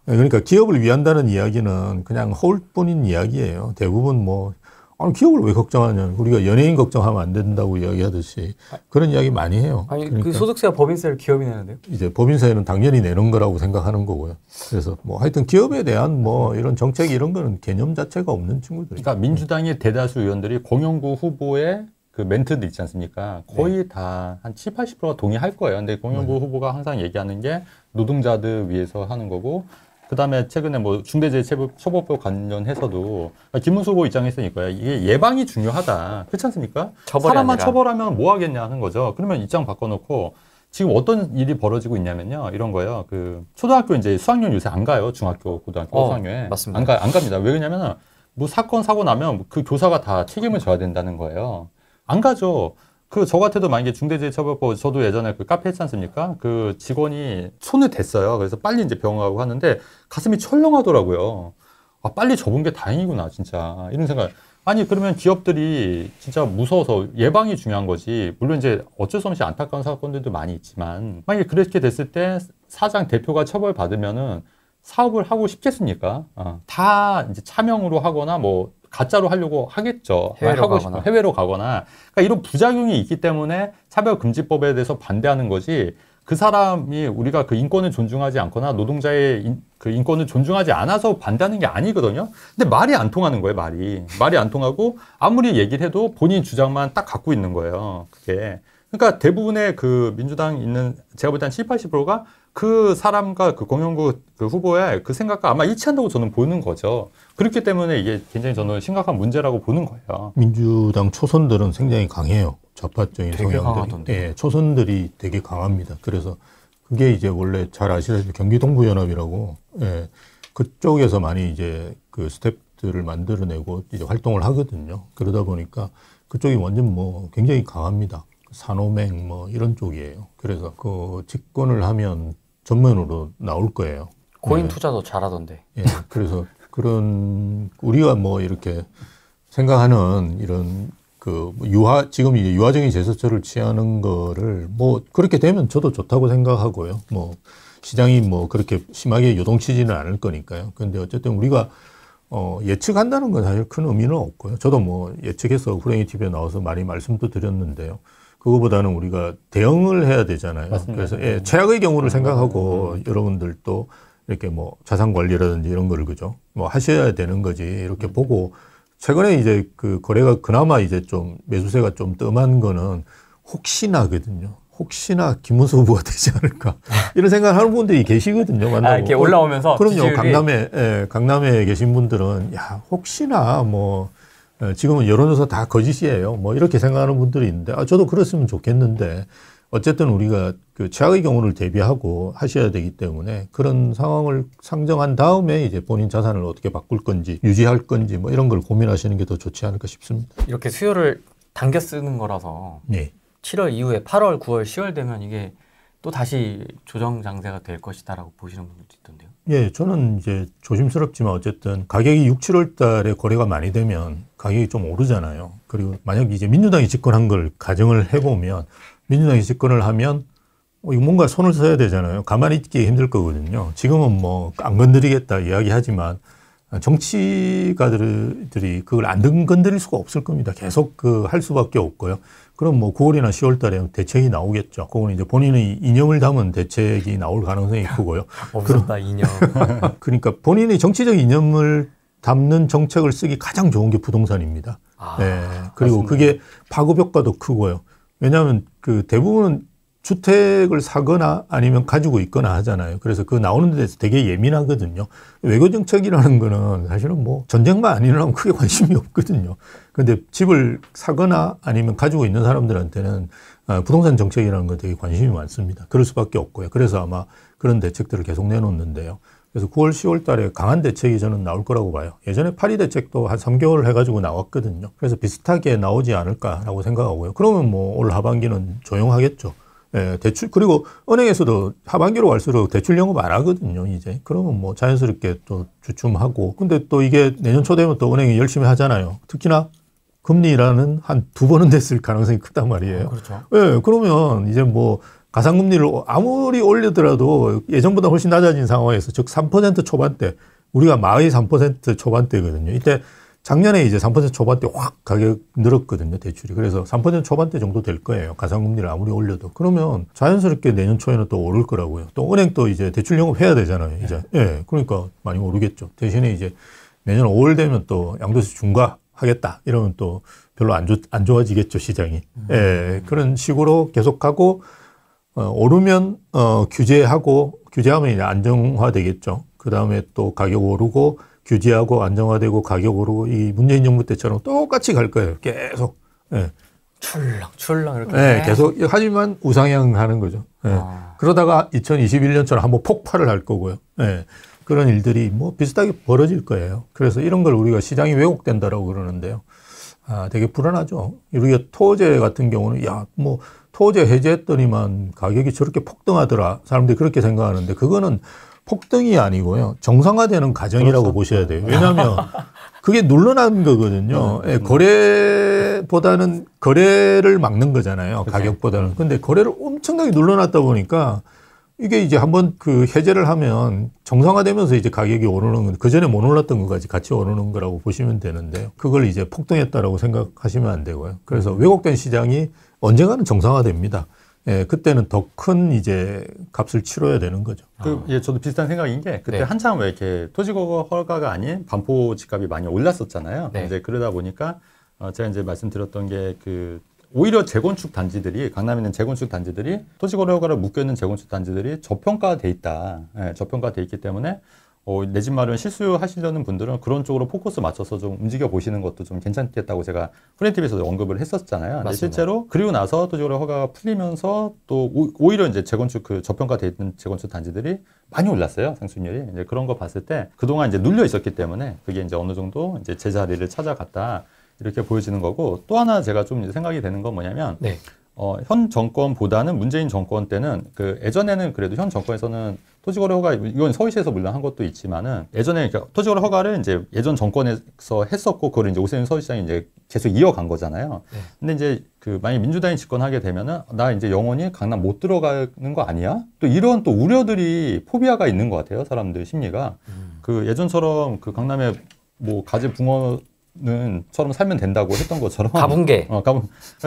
그러니까 기업을 위한다는 이야기는 그냥 허울뿐인 이야기예요. 대부분 뭐 아니 기업을 왜 걱정하냐. 우리가 연예인 걱정하면 안 된다고 이야기하듯이 그런 이야기 많이 해요. 아니 그러니까 그 소득세와 법인세를 기업이 내는데요? 이제 법인세는 당연히 내는 거라고 생각하는 거고요. 그래서 뭐 하여튼 기업에 대한 뭐 이런 정책 이런 거는 개념 자체가 없는 친구들. 그러니까 민주당의 대다수 의원들이 공영구 후보의 그 멘트들 있지 않습니까? 거의 다 한 7, 80%가 동의할 거예요. 근데 공영구 후보가 항상 얘기하는 게 노동자들 위해서 하는 거고 그다음에 최근에 뭐 중대재해처벌법 관련해서도 김문수 후보 입장에서 이거야. 이게 예방이 중요하다. 그렇지 않습니까? 사람만 아니라. 처벌하면 뭐 하겠냐 하는 거죠. 그러면 입장 바꿔놓고 지금 어떤 일이 벌어지고 있냐면요. 이런 거예요. 그 초등학교 이제 수학여행 요새 안 가요. 중학교, 고등학교 수학여행. 맞습니다. 안 갑니다. 왜 그러냐면 뭐 사건 사고 나면 그 교사가 다 책임을 져야 된다는 거예요. 안 가죠. 저 같아도 만약에 중대재해처벌법, 저도 예전에 그 카페 했지 않습니까? 그 직원이 손을 댔어요. 그래서 빨리 이제 병원 가고 하는데 가슴이 철렁하더라고요. 아, 빨리 접은 게 다행이구나, 진짜. 이런 생각. 아니, 그러면 기업들이 진짜 무서워서 예방이 중요한 거지. 물론 이제 어쩔 수 없이 안타까운 사건들도 많이 있지만, 만약에 그렇게 됐을 때 사장, 대표가 처벌받으면은 사업을 하고 싶겠습니까? 다 이제 차명으로 하거나 뭐, 가짜로 하려고 하겠죠. 해외로 가거나. 그러니까 이런 부작용이 있기 때문에 차별금지법에 대해서 반대하는 것이 그 사람이 우리가 그 인권을 존중하지 않거나 노동자의 그 인권을 존중하지 않아서 반대하는 게 아니거든요. 근데 말이 안 통하는 거예요, 말이 안 통하고 아무리 얘기를 해도 본인 주장만 딱 갖고 있는 거예요. 그게. 그러니까 대부분의 그 민주당 있는 제가 볼 때 한 7, 80%가 그 사람과 그 공영구 그 후보의 그 생각과 아마 일치한다고 저는 보는 거죠. 그렇기 때문에 이게 굉장히 저는 심각한 문제라고 보는 거예요. 민주당 초선들은 굉장히 강해요. 좌파적인 되게 성향들이. 강하던데. 예, 초선들이 되게 강합니다. 그래서 그게 이제 원래 잘 아시다시피 경기동부연합이라고 예, 그쪽에서 많이 이제 그 스텝들을 만들어내고 이제 활동을 하거든요. 그러다 보니까 그쪽이 완전 뭐 굉장히 강합니다. 산호맹 뭐 이런 쪽이에요. 그래서 그 집권을 하면 전면으로 나올 거예요. 코인 투자도 잘하던데. 예, 그래서 그런 우리가 뭐 이렇게 생각하는 이런 그 지금 이제 유화적인 제스처를 취하는 거를 뭐 그렇게 되면 저도 좋다고 생각하고요. 뭐 시장이 뭐 그렇게 심하게 요동치지는 않을 거니까요. 근데 어쨌든 우리가 예측한다는 건 사실 큰 의미는 없고요. 저도 뭐 예측해서 후랭이 TV에 나와서 많이 말씀도 드렸는데요. 그거보다는 우리가 대응을 해야 되잖아요. 맞습니다. 그래서 예, 최악의 경우를 생각하고 여러분들도 이렇게 뭐 자산 관리라든지 이런 거를 그죠? 뭐 하셔야 되는 거지. 이렇게 보고 최근에 이제 그 거래가 그나마 이제 좀 매수세가 좀 뜸한 거는 혹시나거든요. 혹시나 김문수 후보가 되지 않을까 이런 생각을 하는 분들이 계시거든요. 만나고. 이렇게 올라오면서 그럼요. 지지율이... 강남에 계신 분들은 야 혹시나 뭐 지금은 여론조사 다 거짓이에요. 뭐 이렇게 생각하는 분들이 있는데 저도 그랬으면 좋겠는데 어쨌든 우리가 그 최악의 경우를 대비하고 하셔야 되기 때문에 그런 상황을 상정한 다음에 이제 본인 자산을 어떻게 바꿀 건지 유지할 건지 뭐 이런 걸 고민하시는 게 더 좋지 않을까 싶습니다. 이렇게 수요를 당겨 쓰는 거라서 네. 7월 이후에 8월, 9월, 10월 되면 이게 또 다시 조정 장세가 될 것이다라고 보시는 분들도 있던데요. 예, 저는 이제 조심스럽지만 어쨌든 가격이 6, 7월 달에 거래가 많이 되면 가격이 좀 오르잖아요. 그리고 만약 이제 민주당이 집권한 걸 가정을 해보면 민주당이 집권을 하면 이거 뭔가 손을 써야 되잖아요. 가만히 있기 힘들 거거든요. 지금은 뭐 안 건드리겠다 이야기하지만 정치가들이 그걸 안 건드릴 수가 없을 겁니다. 계속 그 할 수밖에 없고요. 그럼 뭐 9월이나 10월 달에 대책이 나오겠죠. 그거는 이제 본인의 이념을 담은 대책이 나올 가능성이 크고요. 없었다, 이념. 그러니까 본인의 정치적 이념을 담는 정책을 쓰기 가장 좋은 게 부동산입니다. 네. 그리고 맞습니다. 그게 파급 효과도 크고요. 왜냐하면 그 대부분은 주택을 사거나 아니면 가지고 있거나 하잖아요. 그래서 그 나오는 데서 되게 예민하거든요. 외교 정책이라는 거는 사실은 뭐 전쟁만 안 일어나면 크게 관심이 없거든요. 그런데 집을 사거나 아니면 가지고 있는 사람들한테는 부동산 정책이라는 거 되게 관심이 많습니다. 그럴 수밖에 없고요. 그래서 아마 그런 대책들을 계속 내놓는데요. 그래서 9월, 10월 달에 강한 대책이 저는 나올 거라고 봐요. 예전에 파리 대책도 한 3개월 해가지고 나왔거든요. 그래서 비슷하게 나오지 않을까라고 생각하고요. 그러면 뭐 올 하반기는 조용하겠죠. 예, 대출, 그리고 은행에서도 하반기로 갈수록 대출 영업 안 하거든요, 이제. 그러면 뭐 자연스럽게 또 주춤하고. 근데 또 이게 내년 초 되면 또 은행이 열심히 하잖아요. 특히나 금리라는 한 2번은 됐을 가능성이 크단 말이에요. 그렇죠. 예, 그러면 이제 뭐 가상금리를 아무리 올리더라도 예전보다 훨씬 낮아진 상황에서 즉 3% 초반대, 우리가 마의 3% 초반대거든요. 이때 작년에 이제 3% 초반대 확 가격 늘었거든요, 대출이. 그래서 3% 초반대 정도 될 거예요. 가상금리를 아무리 올려도. 그러면 자연스럽게 내년 초에는 또 오를 거라고요. 또 은행도 이제 대출 영업해야 되잖아요, 이제. 예, 그러니까 많이 오르겠죠. 대신에 이제 내년 5월 되면 또 양도세 중과하겠다. 이러면 또 별로 안 좋아지겠죠, 시장이. 예, 그런 식으로 계속하고, 오르면, 규제하면 이제 안정화되겠죠. 그 다음에 또 가격 오르고, 규제하고 안정화되고 가격 오르고 이 문재인 정부 때처럼 똑같이 갈 거예요. 계속. 예. 출렁 이렇게. 네, 계속. 하지만 우상향하는 거죠. 예. 그러다가 2021년처럼 한번 폭발을 할 거고요. 예. 그런 일들이 뭐 비슷하게 벌어질 거예요. 그래서 이런 걸 우리가 시장이 왜곡된다라고 그러는데요. 되게 불안하죠. 우리가 토제 같은 경우는 뭐 토제 해제했더니만 가격이 저렇게 폭등하더라. 사람들이 그렇게 생각하는데 그거는 폭등이 아니고요. 정상화되는 과정이라고 그렇죠. 보셔야 돼요. 왜냐하면 그게 눌러난 거거든요. 예, 거래보다는 거래를 막는 거잖아요. 그렇죠. 가격보다는. 근데 거래를 엄청나게 눌러놨다 보니까 이게 이제 한번 그 해제를 하면 정상화되면서 이제 가격이 오르는 건 그 전에 못 올랐던 것까지 같이 오르는 거라고 보시면 되는데요. 그걸 이제 폭등했다라고 생각하시면 안 되고요. 그래서 왜곡된 시장이 언젠가는 정상화됩니다. 예, 그때는 더 큰 이제 값을 치러야 되는 거죠. 예, 저도 비슷한 생각인 게 그때 네. 한참 왜 이렇게 토지허가가 아닌 반포 집값이 많이 올랐었잖아요. 네. 이제 그러다 보니까 제가 이제 말씀드렸던 게 오히려 재건축 단지들이 강남에 있는 재건축 단지들이 토지거래허가를 묶여 있는 재건축 단지들이 저평가돼 있다. 예, 저평가돼 있기 때문에 내 집 마련 실수하시려는 분들은 그런 쪽으로 포커스 맞춰서 좀 움직여 보시는 것도 좀 괜찮겠다고 제가 프렌티비에서 언급을 했었잖아요. 근데 실제로 그리고 나서 토지거래 허가가 풀리면서 또 오히려 이제 재건축 저평가돼 있는 재건축 단지들이 많이 올랐어요. 상승률이. 이제 그런 거 봤을 때 그동안 이제 눌려 있었기 때문에 그게 이제 어느 정도 이제 제자리를 찾아갔다. 이렇게 보여지는 거고 또 하나 제가 좀 생각이 되는 건 뭐냐면 네. 현 정권보다는 문재인 정권 때는 예전에는 그래도 현 정권에서는 토지거래 허가 이건 서울시에서 물론 한 것도 있지만은 예전에 그러니까 토지거래 허가를 이제 예전 정권에서 했었고 그걸 이제 오세훈 서울시장이 이제 계속 이어간 거잖아요. 네. 근데 이제 만약 민주당이 집권하게 되면은 나 이제 영원히 강남 못 들어가는 거 아니야? 또 이런 또 우려들이 포비아가 있는 것 같아요. 사람들 심리가 예전처럼 강남에 뭐 가재 붕어 처럼 살면 된다고 했던 것처럼 가붕괴.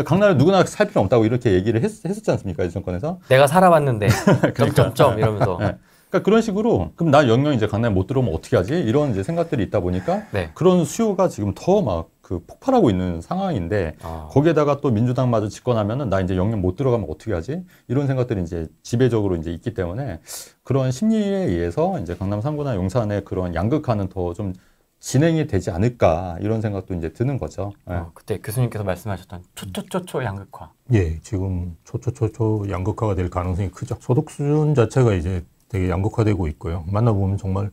강남에 누구나 살 필요 없다고 이렇게 얘기를 했었지 않습니까? 이 정권에서. 내가 살아봤는데 점점점 이러면서. 네. 그러니까 그런 식으로 그럼 나 영영 이제 강남에 못 들어오면 어떻게 하지? 이런 이제 생각들이 있다 보니까 네. 그런 수요가 지금 더 막 폭발하고 있는 상황인데 거기에다가 또 민주당마저 집권하면은 나 이제 영영 못 들어가면 어떻게 하지? 이런 생각들이 이제 지배적으로 이제 있기 때문에 그런 심리에 의해서 이제 강남 3구나 용산의 그런 양극화는 더 좀 진행이 되지 않을까 이런 생각도 이제 드는 거죠. 예. 그때 교수님께서 말씀하셨던 초초초초 양극화. 예, 지금 초초초초 양극화가 될 가능성이 크죠. 소득 수준 자체가 이제 되게 양극화되고 있고요. 만나보면 정말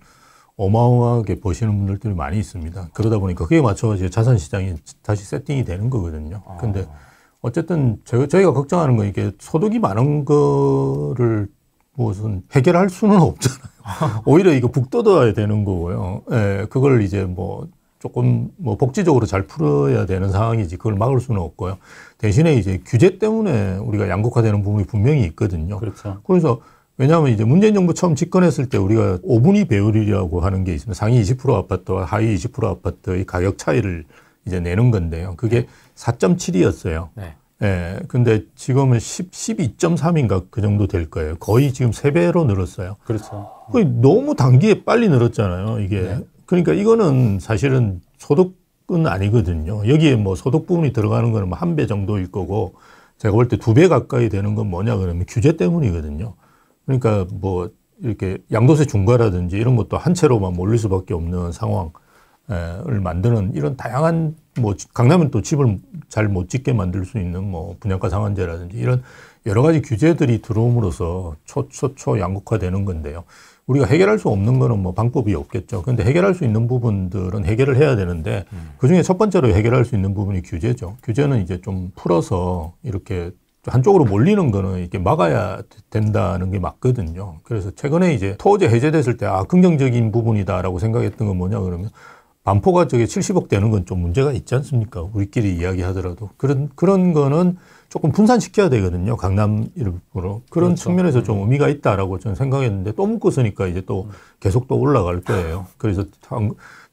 어마어마하게 버시는 분들이 많이 있습니다. 그러다 보니까 그에 맞춰 이제 자산 시장이 다시 세팅이 되는 거거든요. 근데 어쨌든 저희가 걱정하는 건 이게 소득이 많은 거를 무슨 해결할 수는 없잖아요. 오히려 이거 북돋아야 되는 거고요. 예, 그걸 이제 뭐 조금 뭐 복지적으로 잘 풀어야 되는 상황이지 그걸 막을 수는 없고요. 대신에 이제 규제 때문에 우리가 양극화되는 부분이 분명히 있거든요. 그렇죠. 그래서 왜냐하면 이제 문재인 정부 처음 집권했을 때 우리가 5분위 배율이라고 하는 게 있습니다. 상위 20% 아파트와 하위 20% 아파트의 가격 차이를 이제 내는 건데요. 그게 4.7이었어요. 네. 예. 근데 지금은 12.3인가 그 정도 될 거예요. 거의 지금 3배로 늘었어요. 그렇죠. 너무 단기에 빨리 늘었잖아요. 이게. 네. 그러니까 이거는 사실은 소득은 아니거든요. 여기에 뭐 소득 부분이 들어가는 거는 뭐 1배 정도일 거고 제가 볼 때 2배 가까이 되는 건 뭐냐 그러면 규제 때문이거든요. 그러니까 뭐 이렇게 양도세 중과라든지 이런 것도 한 채로만 몰릴 수밖에 없는 상황을 만드는 이런 다양한 뭐 강남은 또 집을 잘 못 짓게 만들 수 있는 뭐 분양가 상한제라든지 이런 여러 가지 규제들이 들어옴으로써 초 양극화되는 건데요. 우리가 해결할 수 없는 거는 뭐 방법이 없겠죠. 그런데 해결할 수 있는 부분들은 해결을 해야 되는데 그중에 첫 번째로 해결할 수 있는 부분이 규제죠. 규제는 이제 좀 풀어서 이렇게 한쪽으로 몰리는 거는 이렇게 막아야 된다는 게 맞거든요. 그래서 최근에 이제 토호제 해제됐을 때 긍정적인 부분이다라고 생각했던 건 뭐냐 그러면 반포가 저게 70억 되는 건 좀 문제가 있지 않습니까? 우리끼리 이야기하더라도. 그런 거는 조금 분산시켜야 되거든요. 강남 일부러. 그런 그렇죠. 측면에서 좀 의미가 있다라고 저는 생각했는데 또 묶었으니까 이제 또 계속 또 올라갈 거예요. 그래서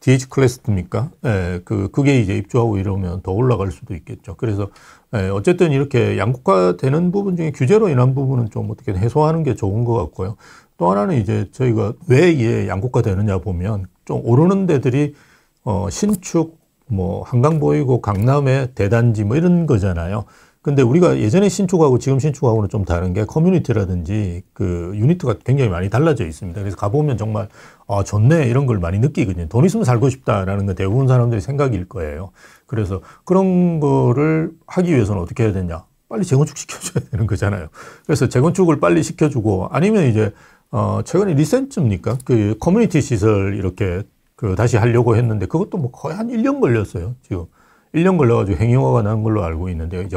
DH 클래스입니까? 예, 그게 이제 입주하고 이러면 더 올라갈 수도 있겠죠. 그래서 예, 어쨌든 이렇게 양극화되는 부분 중에 규제로 인한 부분은 좀 어떻게 해소하는 게 좋은 것 같고요. 또 하나는 이제 저희가 왜 이게 양극화되느냐 보면 좀 오르는 데들이 신축, 뭐 한강 보이고 강남의 대단지 뭐 이런 거잖아요. 근데 우리가 예전에 신축하고 지금 신축하고는 좀 다른 게 커뮤니티라든지 그 유니트가 굉장히 많이 달라져 있습니다. 그래서 가보면 정말 좋네 이런 걸 많이 느끼거든요. 돈 있으면 살고 싶다라는 건 대부분 사람들의 생각일 거예요. 그래서 그런 거를 하기 위해서는 어떻게 해야 되냐? 빨리 재건축 시켜줘야 되는 거잖아요. 그래서 재건축을 빨리 시켜주고 아니면 이제 최근에 리센츠입니까? 그 커뮤니티 시설 이렇게 다시 하려고 했는데 그것도 뭐 거의 한 1년 걸렸어요. 지금 1년 걸려가지고 행정화가 난 걸로 알고 있는데 이제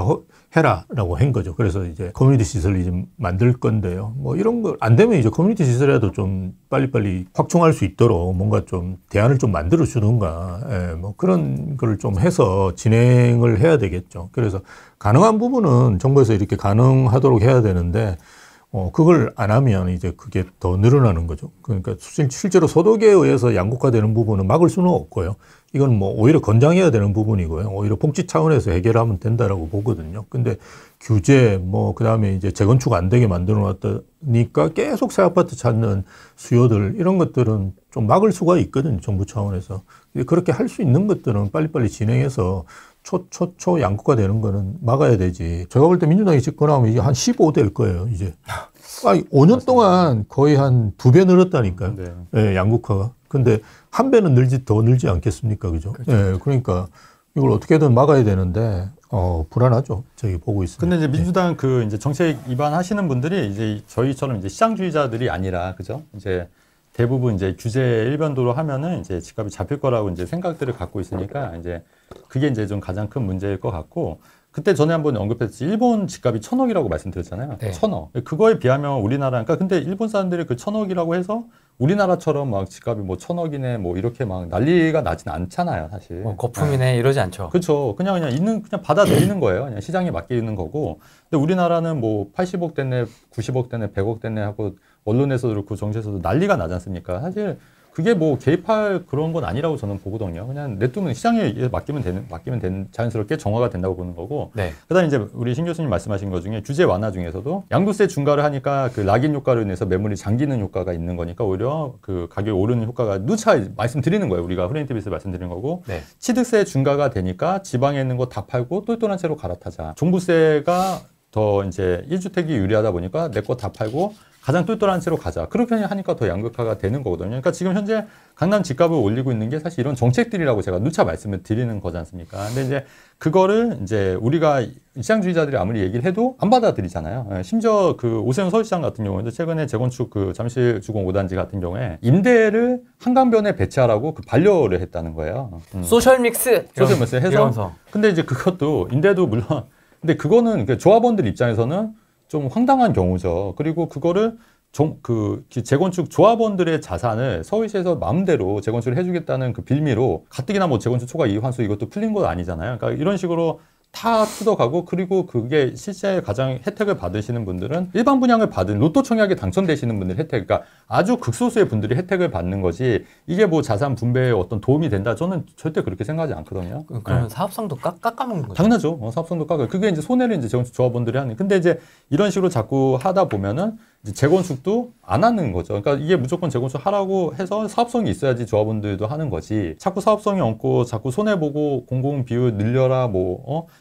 해라라고 한 거죠. 그래서 이제 커뮤니티 시설을 이제 만들 건데요. 뭐 이런 거 안 되면 이제 커뮤니티 시설이라도 좀 빨리빨리 확충할 수 있도록 뭔가 좀 대안을 좀 만들어 주든가, 뭐 그런 걸 좀 해서 진행을 해야 되겠죠. 그래서 가능한 부분은 정부에서 이렇게 가능하도록 해야 되는데 그걸 안 하면 이제 그게 더 늘어나는 거죠. 그러니까 실제로 소득에 의해서 양극화되는 부분은 막을 수는 없고요. 이건 뭐 오히려 권장해야 되는 부분이고요. 오히려 복지 차원에서 해결하면 된다라고 보거든요. 근데 규제, 뭐, 그 다음에 이제 재건축 안 되게 만들어 놨다니까 계속 새 아파트 찾는 수요들, 이런 것들은 좀 막을 수가 있거든요. 정부 차원에서. 그렇게 할 수 있는 것들은 빨리빨리 진행해서 초 양극화 되는 거는 막아야 되지. 제가 볼 때 민주당이 집권하면 이게 한 15 될 거예요, 이제. 5년 동안 거의 한 2배 늘었다니까요. 네. 예, 양극화가. 근데 한 배는 더 늘지 않겠습니까? 그죠? 그렇죠. 예, 그러니까 이걸 어떻게든 막아야 되는데, 불안하죠. 저기 보고 있습니다. 근데 이제 민주당 이제 정책 입안하시는 분들이 이제 저희처럼 이제 시장주의자들이 아니라, 그죠? 이제 대부분 이제 규제 일변도로 하면은 이제 집값이 잡힐 거라고 이제 생각들을 갖고 있으니까 이제 그게 이제 좀 가장 큰 문제일 것 같고, 그때 전에 한번 언급했듯이 일본 집값이 1,000억이라고 말씀드렸잖아요. 네. 1,000억. 그거에 비하면 우리나라, 그러니까 근데 일본 사람들이 그 1,000억이라고 해서 우리나라처럼 막 집값이 뭐 1,000억이네 뭐 이렇게 막 난리가 나진 않잖아요, 사실. 거품이네 이러지 않죠. 그렇죠. 그냥 받아들이는 거예요. 그냥 시장에 맡기는 거고. 근데 우리나라는 뭐 80억 됐네, 90억 됐네, 100억 됐네 하고 언론에서도 그렇고 정치에서도 난리가 나지 않습니까? 사실 그게 뭐 개입할 그런 건 아니라고 저는 보거든요. 그냥 냅두면 시장에 맡기면 자연스럽게 정화가 된다고 보는 거고. 네. 그다음에 이제 우리 신 교수님 말씀하신 것 중에 규제 완화 중에서도 양도세 중과를 하니까 그 락인 효과로 인해서 매물이 잠기는 효과가 있는 거니까 오히려 그 가격이 오르는 효과가 누차 말씀드리는 거예요. 우리가 프레임TV에서 말씀드리는 거고. 네. 취득세 중과가 되니까 지방에 있는 거 다 팔고 똘똘한 채로 갈아타자. 종부세가 더 이제 1주택이 유리하다 보니까 내 거 다 팔고 가장 똘똘한 채로 가자. 그렇게 하니까 더 양극화가 되는 거거든요. 그러니까 지금 현재 강남 집값을 올리고 있는 게 사실 이런 정책들이라고 제가 누차 말씀을 드리는 거지 않습니까? 근데 이제 그거를 이제 우리가 시장주의자들이 아무리 얘기를 해도 안 받아들이잖아요. 심지어 그 오세훈 서울시장 같은 경우에도 최근에 재건축 그 잠실 주공 5단지 같은 경우에 임대를 한강변에 배치하라고 그 반려를 했다는 거예요. 소셜 믹스 해서 이러면서. 근데 이제 그것도 임대도 물론 근데 그거는 그 조합원들 입장에서는 좀 황당한 경우죠. 그리고 그거를 그 재건축 조합원들의 자산을 서울시에서 마음대로 재건축을 해주겠다는 그 빌미로 가뜩이나 뭐 재건축 초과 이익 환수 이것도 풀린 건 아니잖아요. 그러니까 이런 식으로 다 뜯어가고 그리고 그게 실제 가장 혜택을 받으시는 분들은 일반 분양을 받은 로또 청약에 당첨되시는 분들 혜택, 그러니까 아주 극소수의 분들이 혜택을 받는 거지 이게 뭐 자산 분배에 어떤 도움이 된다 저는 절대 그렇게 생각하지 않거든요. 그러면 네. 사업성도 깎아먹는 거죠. 당연하죠. 사업성도 깎아요. 그게 이제 손해를 이제 재건축 조합원들이 하는. 근데 이제 이런 식으로 자꾸 하다 보면은 이제 재건축도 안 하는 거죠. 그러니까 이게 무조건 재건축 하라고 해서 사업성이 있어야지 조합원들도 하는 거지. 자꾸 사업성이 없고 자꾸 손해 보고 공공 비율 늘려라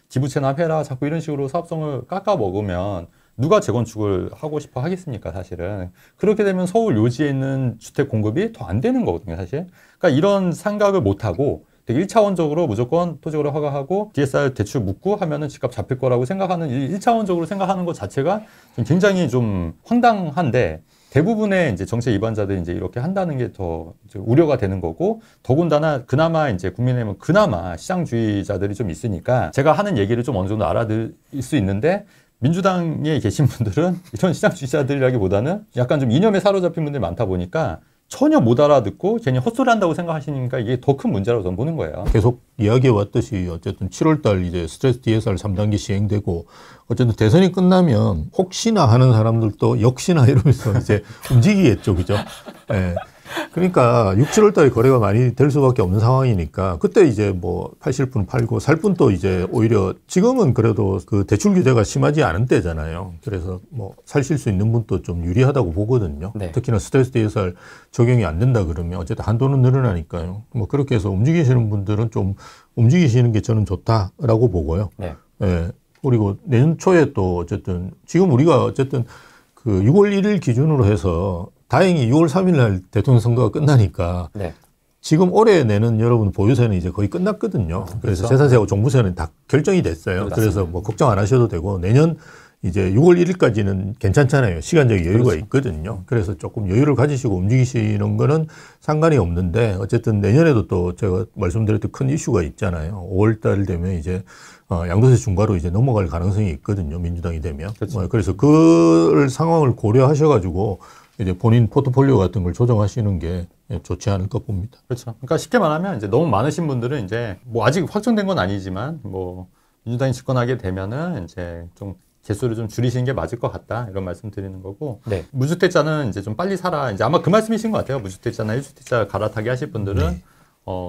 기부 체납해라 자꾸 이런 식으로 사업성을 깎아 먹으면 누가 재건축을 하고 싶어 하겠습니까, 사실은. 그렇게 되면 서울 요지에 있는 주택 공급이 더 안 되는 거거든요, 사실. 그러니까 이런 생각을 못 하고 되게 1차원적으로 무조건 토지거래 허가하고 DSR 대출 묻고 하면은 집값 잡힐 거라고 생각하는 1차원적으로 생각하는 것 자체가 굉장히 좀 황당한데 대부분의 이제 정책 위반자들이 이제 이렇게 한다는 게 더 우려가 되는 거고 더군다나 그나마 이제 국민의힘은 그나마 시장주의자들이 좀 있으니까 제가 하는 얘기를 좀 어느 정도 알아들 수 있는데 민주당에 계신 분들은 이런 시장주의자들이라기보다는 약간 좀 이념에 사로잡힌 분들이 많다 보니까 전혀 못 알아듣고 괜히 헛소리 한다고 생각하시니까 이게 더 큰 문제라고 저는 보는 거예요. 계속 이야기해 왔듯이 어쨌든 7월달 이제 스트레스 DSR 3단계 시행되고 어쨌든 대선이 끝나면 혹시나 하는 사람들도 역시나 이러면서 이제 움직이겠죠, 그죠? 예. 그러니까 6, 7월달에 거래가 많이 될 수밖에 없는 상황이니까 그때 이제 뭐 파실 분 팔고 살 분도 이제 오히려 지금은 그래도 그 대출 규제가 심하지 않은 때잖아요. 그래서 뭐 사실 수 있는 분도 좀 유리하다고 보거든요. 네. 특히나 스트레스 DSR 적용이 안 된다 그러면 어쨌든 한도는 늘어나니까요. 뭐 그렇게 해서 움직이시는 분들은 좀 움직이시는 게 저는 좋다라고 보고요. 네. 예. 그리고 내년 초에 또 어쨌든 지금 우리가 어쨌든 그 6월 1일 기준으로 해서 다행히 6월 3일 날 대통령 선거가 끝나니까 네. 지금 올해 내는 여러분 보유세는 이제 거의 끝났거든요. 그래서 그렇죠. 재산세하고 종부세는 다 결정이 됐어요. 그래서 뭐 걱정 안 하셔도 되고 내년 이제 6월 1일까지는 괜찮잖아요. 시간적 여유가 그렇죠. 있거든요. 그래서 조금 여유를 가지시고 움직이시는 거는 상관이 없는데 어쨌든 내년에도 또 제가 말씀드렸던 큰 이슈가 있잖아요. 5월 달 되면 이제 양도세 중과로 이제 넘어갈 가능성이 있거든요. 민주당이 되면. 그렇죠. 그래서 그 상황을 고려하셔가지고 이제 본인 포트폴리오 같은 걸 조정하시는 게 좋지 않을까 봅니다. 그렇죠. 그러니까 쉽게 말하면 이제 너무 많으신 분들은 이제 뭐 아직 확정된 건 아니지만 뭐 민주당이 집권하게 되면은 이제 좀 개수를 좀 줄이시는 게 맞을 것 같다 이런 말씀 드리는 거고 네. 무주택자는 이제 좀 빨리 살아 이제 아마 그 말씀이신 것 같아요. 무주택자나 1주택자 갈아타기 하실 분들은 네.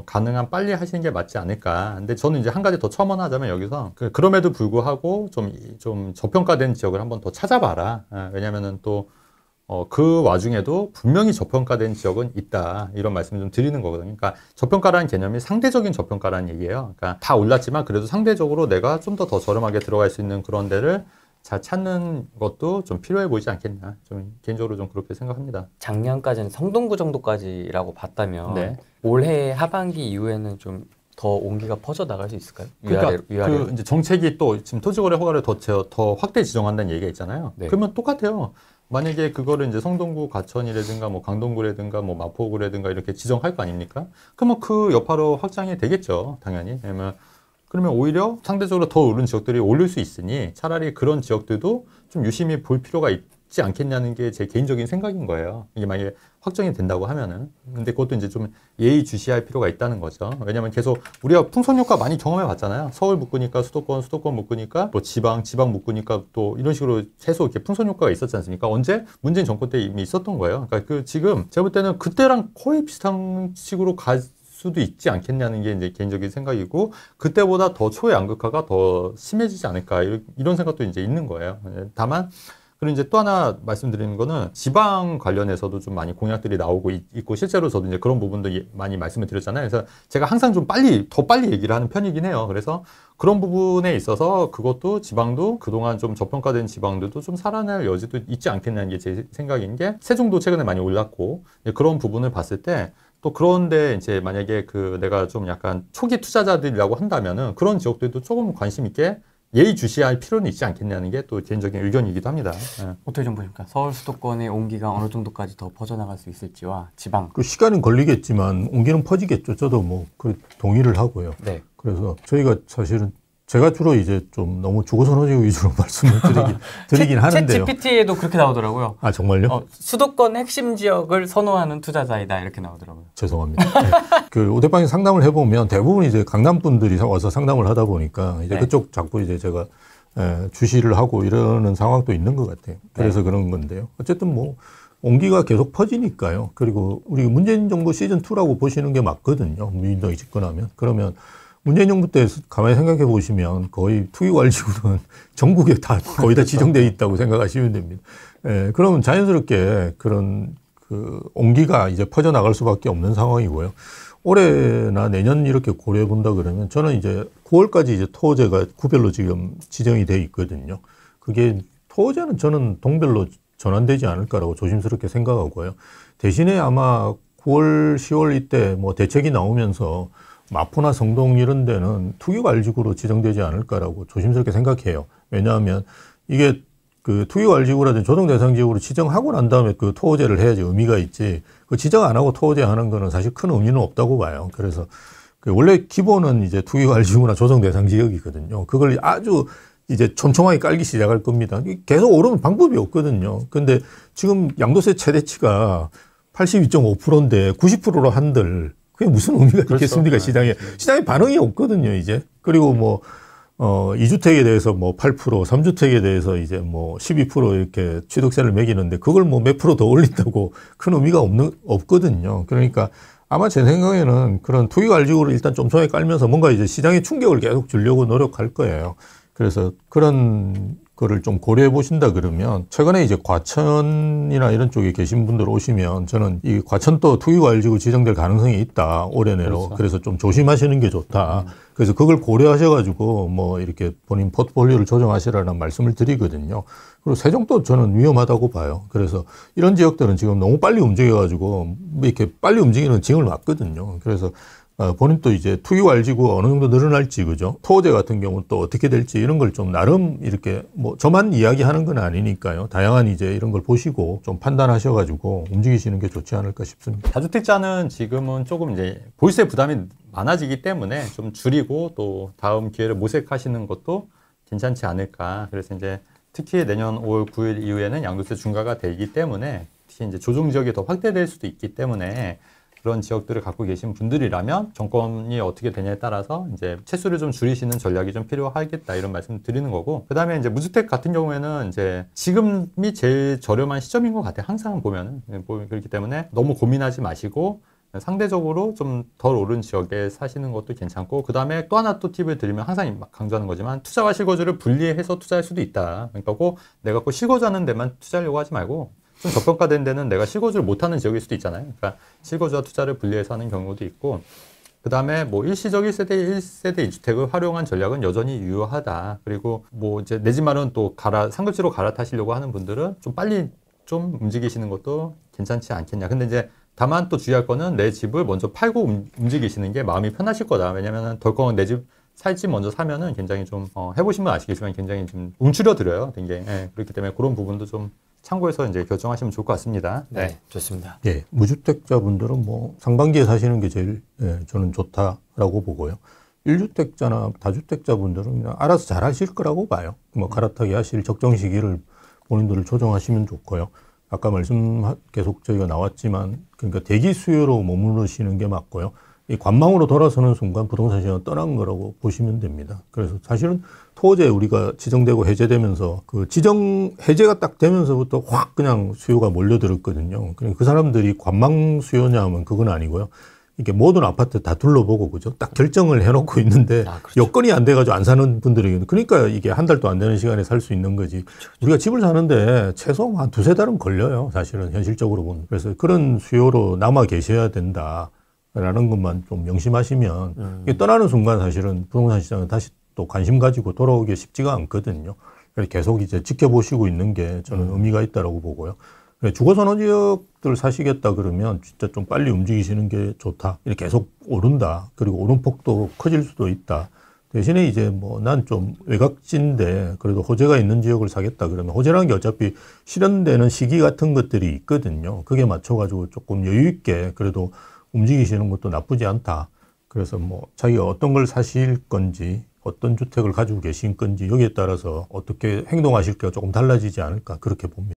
가능한 빨리 하시는 게 맞지 않을까. 근데 저는 이제 한 가지 더 첨언하자면 여기서 그럼에도 불구하고 좀 저평가된 지역을 한번 더 찾아봐라. 왜냐면은 또 그 와중에도 분명히 저평가된 지역은 있다. 이런 말씀을 좀 드리는 거거든요. 그러니까 저평가라는 개념이 상대적인 저평가라는 얘기예요. 그러니까 다 올랐지만 그래도 상대적으로 내가 좀 더 저렴하게 들어갈 수 있는 그런 데를 잘 찾는 것도 좀 필요해 보이지 않겠나. 좀 개인적으로 좀 그렇게 생각합니다. 작년까지는 성동구 정도까지라고 봤다면 네. 올해 하반기 이후에는 좀 더 온기가 퍼져 나갈 수 있을까요? 그러니까 위아래로. 그 이제 정책이 또 지금 토지거래 허가를 더 확대 지정한다는 얘기가 있잖아요. 네. 그러면 똑같아요. 만약에 그거를 이제 성동구 과천이라든가 뭐 강동구라든가 뭐 마포구라든가 이렇게 지정할 거 아닙니까? 그러면 그 여파로 확장이 되겠죠, 당연히. 그러면 오히려 상대적으로 더 오른 지역들이 오를 수 있으니 차라리 그런 지역들도 좀 유심히 볼 필요가 있지 않겠냐는 게 제 개인적인 생각인 거예요. 이게 만약에 확정이 된다고 하면은. 근데 그것도 이제 좀 예의주시할 필요가 있다는 거죠. 왜냐면 계속 우리가 풍선 효과 많이 경험해 봤잖아요. 서울 묶으니까 수도권 묶으니까 뭐 지방 묶으니까 또 이런 식으로 계속 이렇게 풍선 효과가 있었지 않습니까? 언제? 문재인 정권 때 이미 있었던 거예요. 그러니까 지금 제가 볼 때는 그때랑 거의 비슷한 식으로 갈 수도 있지 않겠냐는 게 이제 개인적인 생각이고 그때보다 더 초의 양극화가 더 심해지지 않을까 이런 생각도 이제 있는 거예요. 다만 그리고 이제 또 하나 말씀드리는 거는 지방 관련해서도 좀 많이 공약들이 나오고 있고 실제로 저도 이제 그런 부분도 많이 말씀을 드렸잖아요. 그래서 제가 항상 좀 더 빨리 얘기를 하는 편이긴 해요. 그래서 그런 부분에 있어서 그것도 지방도 그동안 좀 저평가된 지방들도 좀 살아날 여지도 있지 않겠냐는 게 제 생각인 게 세종도 최근에 많이 올랐고 그런 부분을 봤을 때 또 그런데 이제 만약에 내가 좀 약간 초기 투자자들이라고 한다면은 그런 지역들도 조금 관심 있게 예의주시할 필요는 있지 않겠냐는 게 또 개인적인 의견이기도 합니다. 예. 어떻게 좀 보십니까? 서울 수도권의 온기가 어느 정도까지 더 퍼져나갈 수 있을지와 지방. 그 시간은 걸리겠지만 온기는 퍼지겠죠. 저도 동의를 하고요. 네. 그래서 저희가 사실은 제가 주로 이제 좀 너무 주거선호지 위주로 말씀을 드리긴 하는데요. 챗 GPT에도 그렇게 나오더라고요. 아, 정말요? 수도권 핵심 지역을 선호하는 투자자이다 이렇게 나오더라고요. 죄송합니다. 네. 오대방에 상담을 해보면 대부분 이제 강남 분들이 와서 상담을 하다 보니까 이제 네. 그쪽 자꾸 이제 제가 주시를 하고 이러는 상황도 있는 것 같아요. 그래서 그런 건데요. 어쨌든 온기가 계속 퍼지니까요. 그리고 우리 문재인 정부 시즌2라고 보시는 게 맞거든요. 민주당이 집권하면. 그러면 문재인 정부 때 가만히 생각해 보시면 거의 투기관리지구는 전국에 거의 다 지정되어 있다고 생각하시면 됩니다. 그러면 자연스럽게 그런 온기가 이제 퍼져나갈 수밖에 없는 상황이고요. 올해나 내년 이렇게 고려해 본다 그러면 저는 이제 9월까지 이제 토호제가 구별로 지금 지정이 돼 있거든요. 그게 토호제는 저는 동별로 전환되지 않을까라고 조심스럽게 생각하고요. 대신에 아마 9월, 10월 이때 대책이 나오면서 마포나 성동 이런 데는 투기관리지구로 지정되지 않을까라고 조심스럽게 생각해요. 왜냐하면 이게 투기관리지구라든지 조정대상지역으로 지정하고 난 다음에 토호제를 해야지 의미가 있지. 지정 안 하고 토호제 하는 거는 사실 큰 의미는 없다고 봐요. 그래서 원래 기본은 이제 투기관리지구나 조정대상지역이거든요. 그걸 아주 이제 촘촘하게 깔기 시작할 겁니다. 계속 오르면 방법이 없거든요. 근데 지금 양도세 최대치가 82.5%인데 90%로 한들 그게 무슨 의미가 있겠습니까? 시장에 반응이 없거든요, 이제. 그리고 2주택에 대해서 8%, 3주택에 대해서 이제 12% 이렇게 취득세를 매기는데 그걸 몇 프로 더 올린다고 큰 의미가 없거든요. 그러니까 아마 제 생각에는 그런 투기관리지구를 일단 촘촘하게 깔면서 뭔가 이제 시장에 충격을 계속 주려고 노력할 거예요. 그래서 그런 거를 좀 고려해 보신다 그러면 최근에 이제 과천이나 이런 쪽에 계신 분들 오시면 저는 이 과천도 투기관리지구 지정될 가능성이 있다 올해 내로. 그렇죠. 그래서 좀 조심하시는 게 좋다. 그래서 그걸 고려하셔가지고 이렇게 본인 포트폴리오를 조정하시라는 말씀을 드리거든요. 그리고 세종도 저는 위험하다고 봐요. 그래서 이런 지역들은 지금 너무 빨리 움직여가지고 이렇게 빨리 움직이는 징을 맞거든요. 그래서 본인도 이제 투기관리지구가 어느 정도 늘어날지, 그죠? 토호제 같은 경우는 또 어떻게 될지 이런 걸 좀 나름 이렇게 저만 이야기하는 건 아니니까요. 다양한 이제 이런 걸 보시고 좀 판단하셔가지고 움직이시는 게 좋지 않을까 싶습니다. 다주택자는 지금은 조금 이제 보유세 부담이 많아지기 때문에 좀 줄이고 또 다음 기회를 모색하시는 것도 괜찮지 않을까. 그래서 이제 특히 내년 5월 9일 이후에는 양도세 중과가 되기 때문에 특히 이제 조정 지역이 더 확대될 수도 있기 때문에 그런 지역들을 갖고 계신 분들이라면 정권이 어떻게 되냐에 따라서 이제 채수를 좀 줄이시는 전략이 좀 필요하겠다 이런 말씀 드리는 거고, 그다음에 이제 무주택 같은 경우에는 이제 지금이 제일 저렴한 시점인 것 같아요. 항상 보면은 그렇기 때문에 너무 고민하지 마시고 상대적으로 좀 덜 오른 지역에 사시는 것도 괜찮고, 그다음에 또 하나 또 팁을 드리면 항상 강조하는 거지만 투자와 실거주를 분리해서 투자할 수도 있다. 그러니까 꼭 내가 꼭 실거주하는 데만 투자하려고 하지 말고 좀 저평가된 데는 내가 실거주를 못하는 지역일 수도 있잖아요. 그러니까 실거주와 투자를 분리해서 하는 경우도 있고, 그 다음에 일시적 1세대 2주택을 활용한 전략은 여전히 유효하다. 그리고 이제 내 집 마련 또 상급지로 갈아타시려고 하는 분들은 좀 빨리 좀 움직이시는 것도 괜찮지 않겠냐. 근데 이제 다만 또 주의할 거는 내 집을 먼저 팔고 움직이시는 게 마음이 편하실 거다. 왜냐면은 덜컹 내 집 살집 먼저 사면은 굉장히 좀 해보시면 아시겠지만 굉장히 좀 움츠려들어요. 되게. 그렇기 때문에 그런 부분도 좀 참고해서 이제 결정하시면 좋을 것 같습니다. 네, 좋습니다. 예, 무주택자분들은 상반기에 사시는 게 제일 저는 좋다라고 보고요. 1주택자나 다주택자분들은 그냥 알아서 잘 하실 거라고 봐요. 갈아타기 하실 적정 시기를 본인들을 조정하시면 좋고요. 아까 계속 저희가 나왔지만 그러니까 대기 수요로 머무르시는 게 맞고요. 이 관망으로 돌아서는 순간 부동산 시장은 떠난 거라고 보시면 됩니다. 그래서 사실은 토호제 우리가 지정되고 해제되면서 지정 해제가 딱 되면서부터 확 그냥 수요가 몰려들었거든요. 그러니까 그 사람들이 관망 수요냐 하면 그건 아니고요. 이게 모든 아파트 다 둘러보고 그죠? 딱 결정을 해놓고 있는데 그렇죠. 여건이 안 돼가지고 안 사는 분들이 그러니까 이게 한 달도 안 되는 시간에 살 수 있는 거지. 우리가 집을 사는데 최소 한 두세 달은 걸려요. 사실은 현실적으로 보면. 그래서 그런 수요로 남아 계셔야 된다라는 것만 좀 명심하시면 이게 떠나는 순간 사실은 부동산 시장은 다시 또 관심 가지고 돌아오기 쉽지가 않거든요. 그래서 계속 이제 지켜보시고 있는 게 저는 의미가 있다라고 보고요. 주거선호 지역들 사시겠다 그러면 진짜 좀 빨리 움직이시는 게 좋다. 이렇게 계속 오른다. 그리고 오름폭도 커질 수도 있다. 대신에 이제 뭐 난 좀 외곽지인데 그래도 호재가 있는 지역을 사겠다 그러면 호재라는 게 어차피 실현되는 시기 같은 것들이 있거든요. 그게 맞춰가지고 조금 여유 있게 그래도 움직이시는 것도 나쁘지 않다. 그래서 뭐 자기가 어떤 걸 사실 건지 어떤 주택을 가지고 계신 건지 여기에 따라서 어떻게 행동하실까 조금 달라지지 않을까 그렇게 봅니다.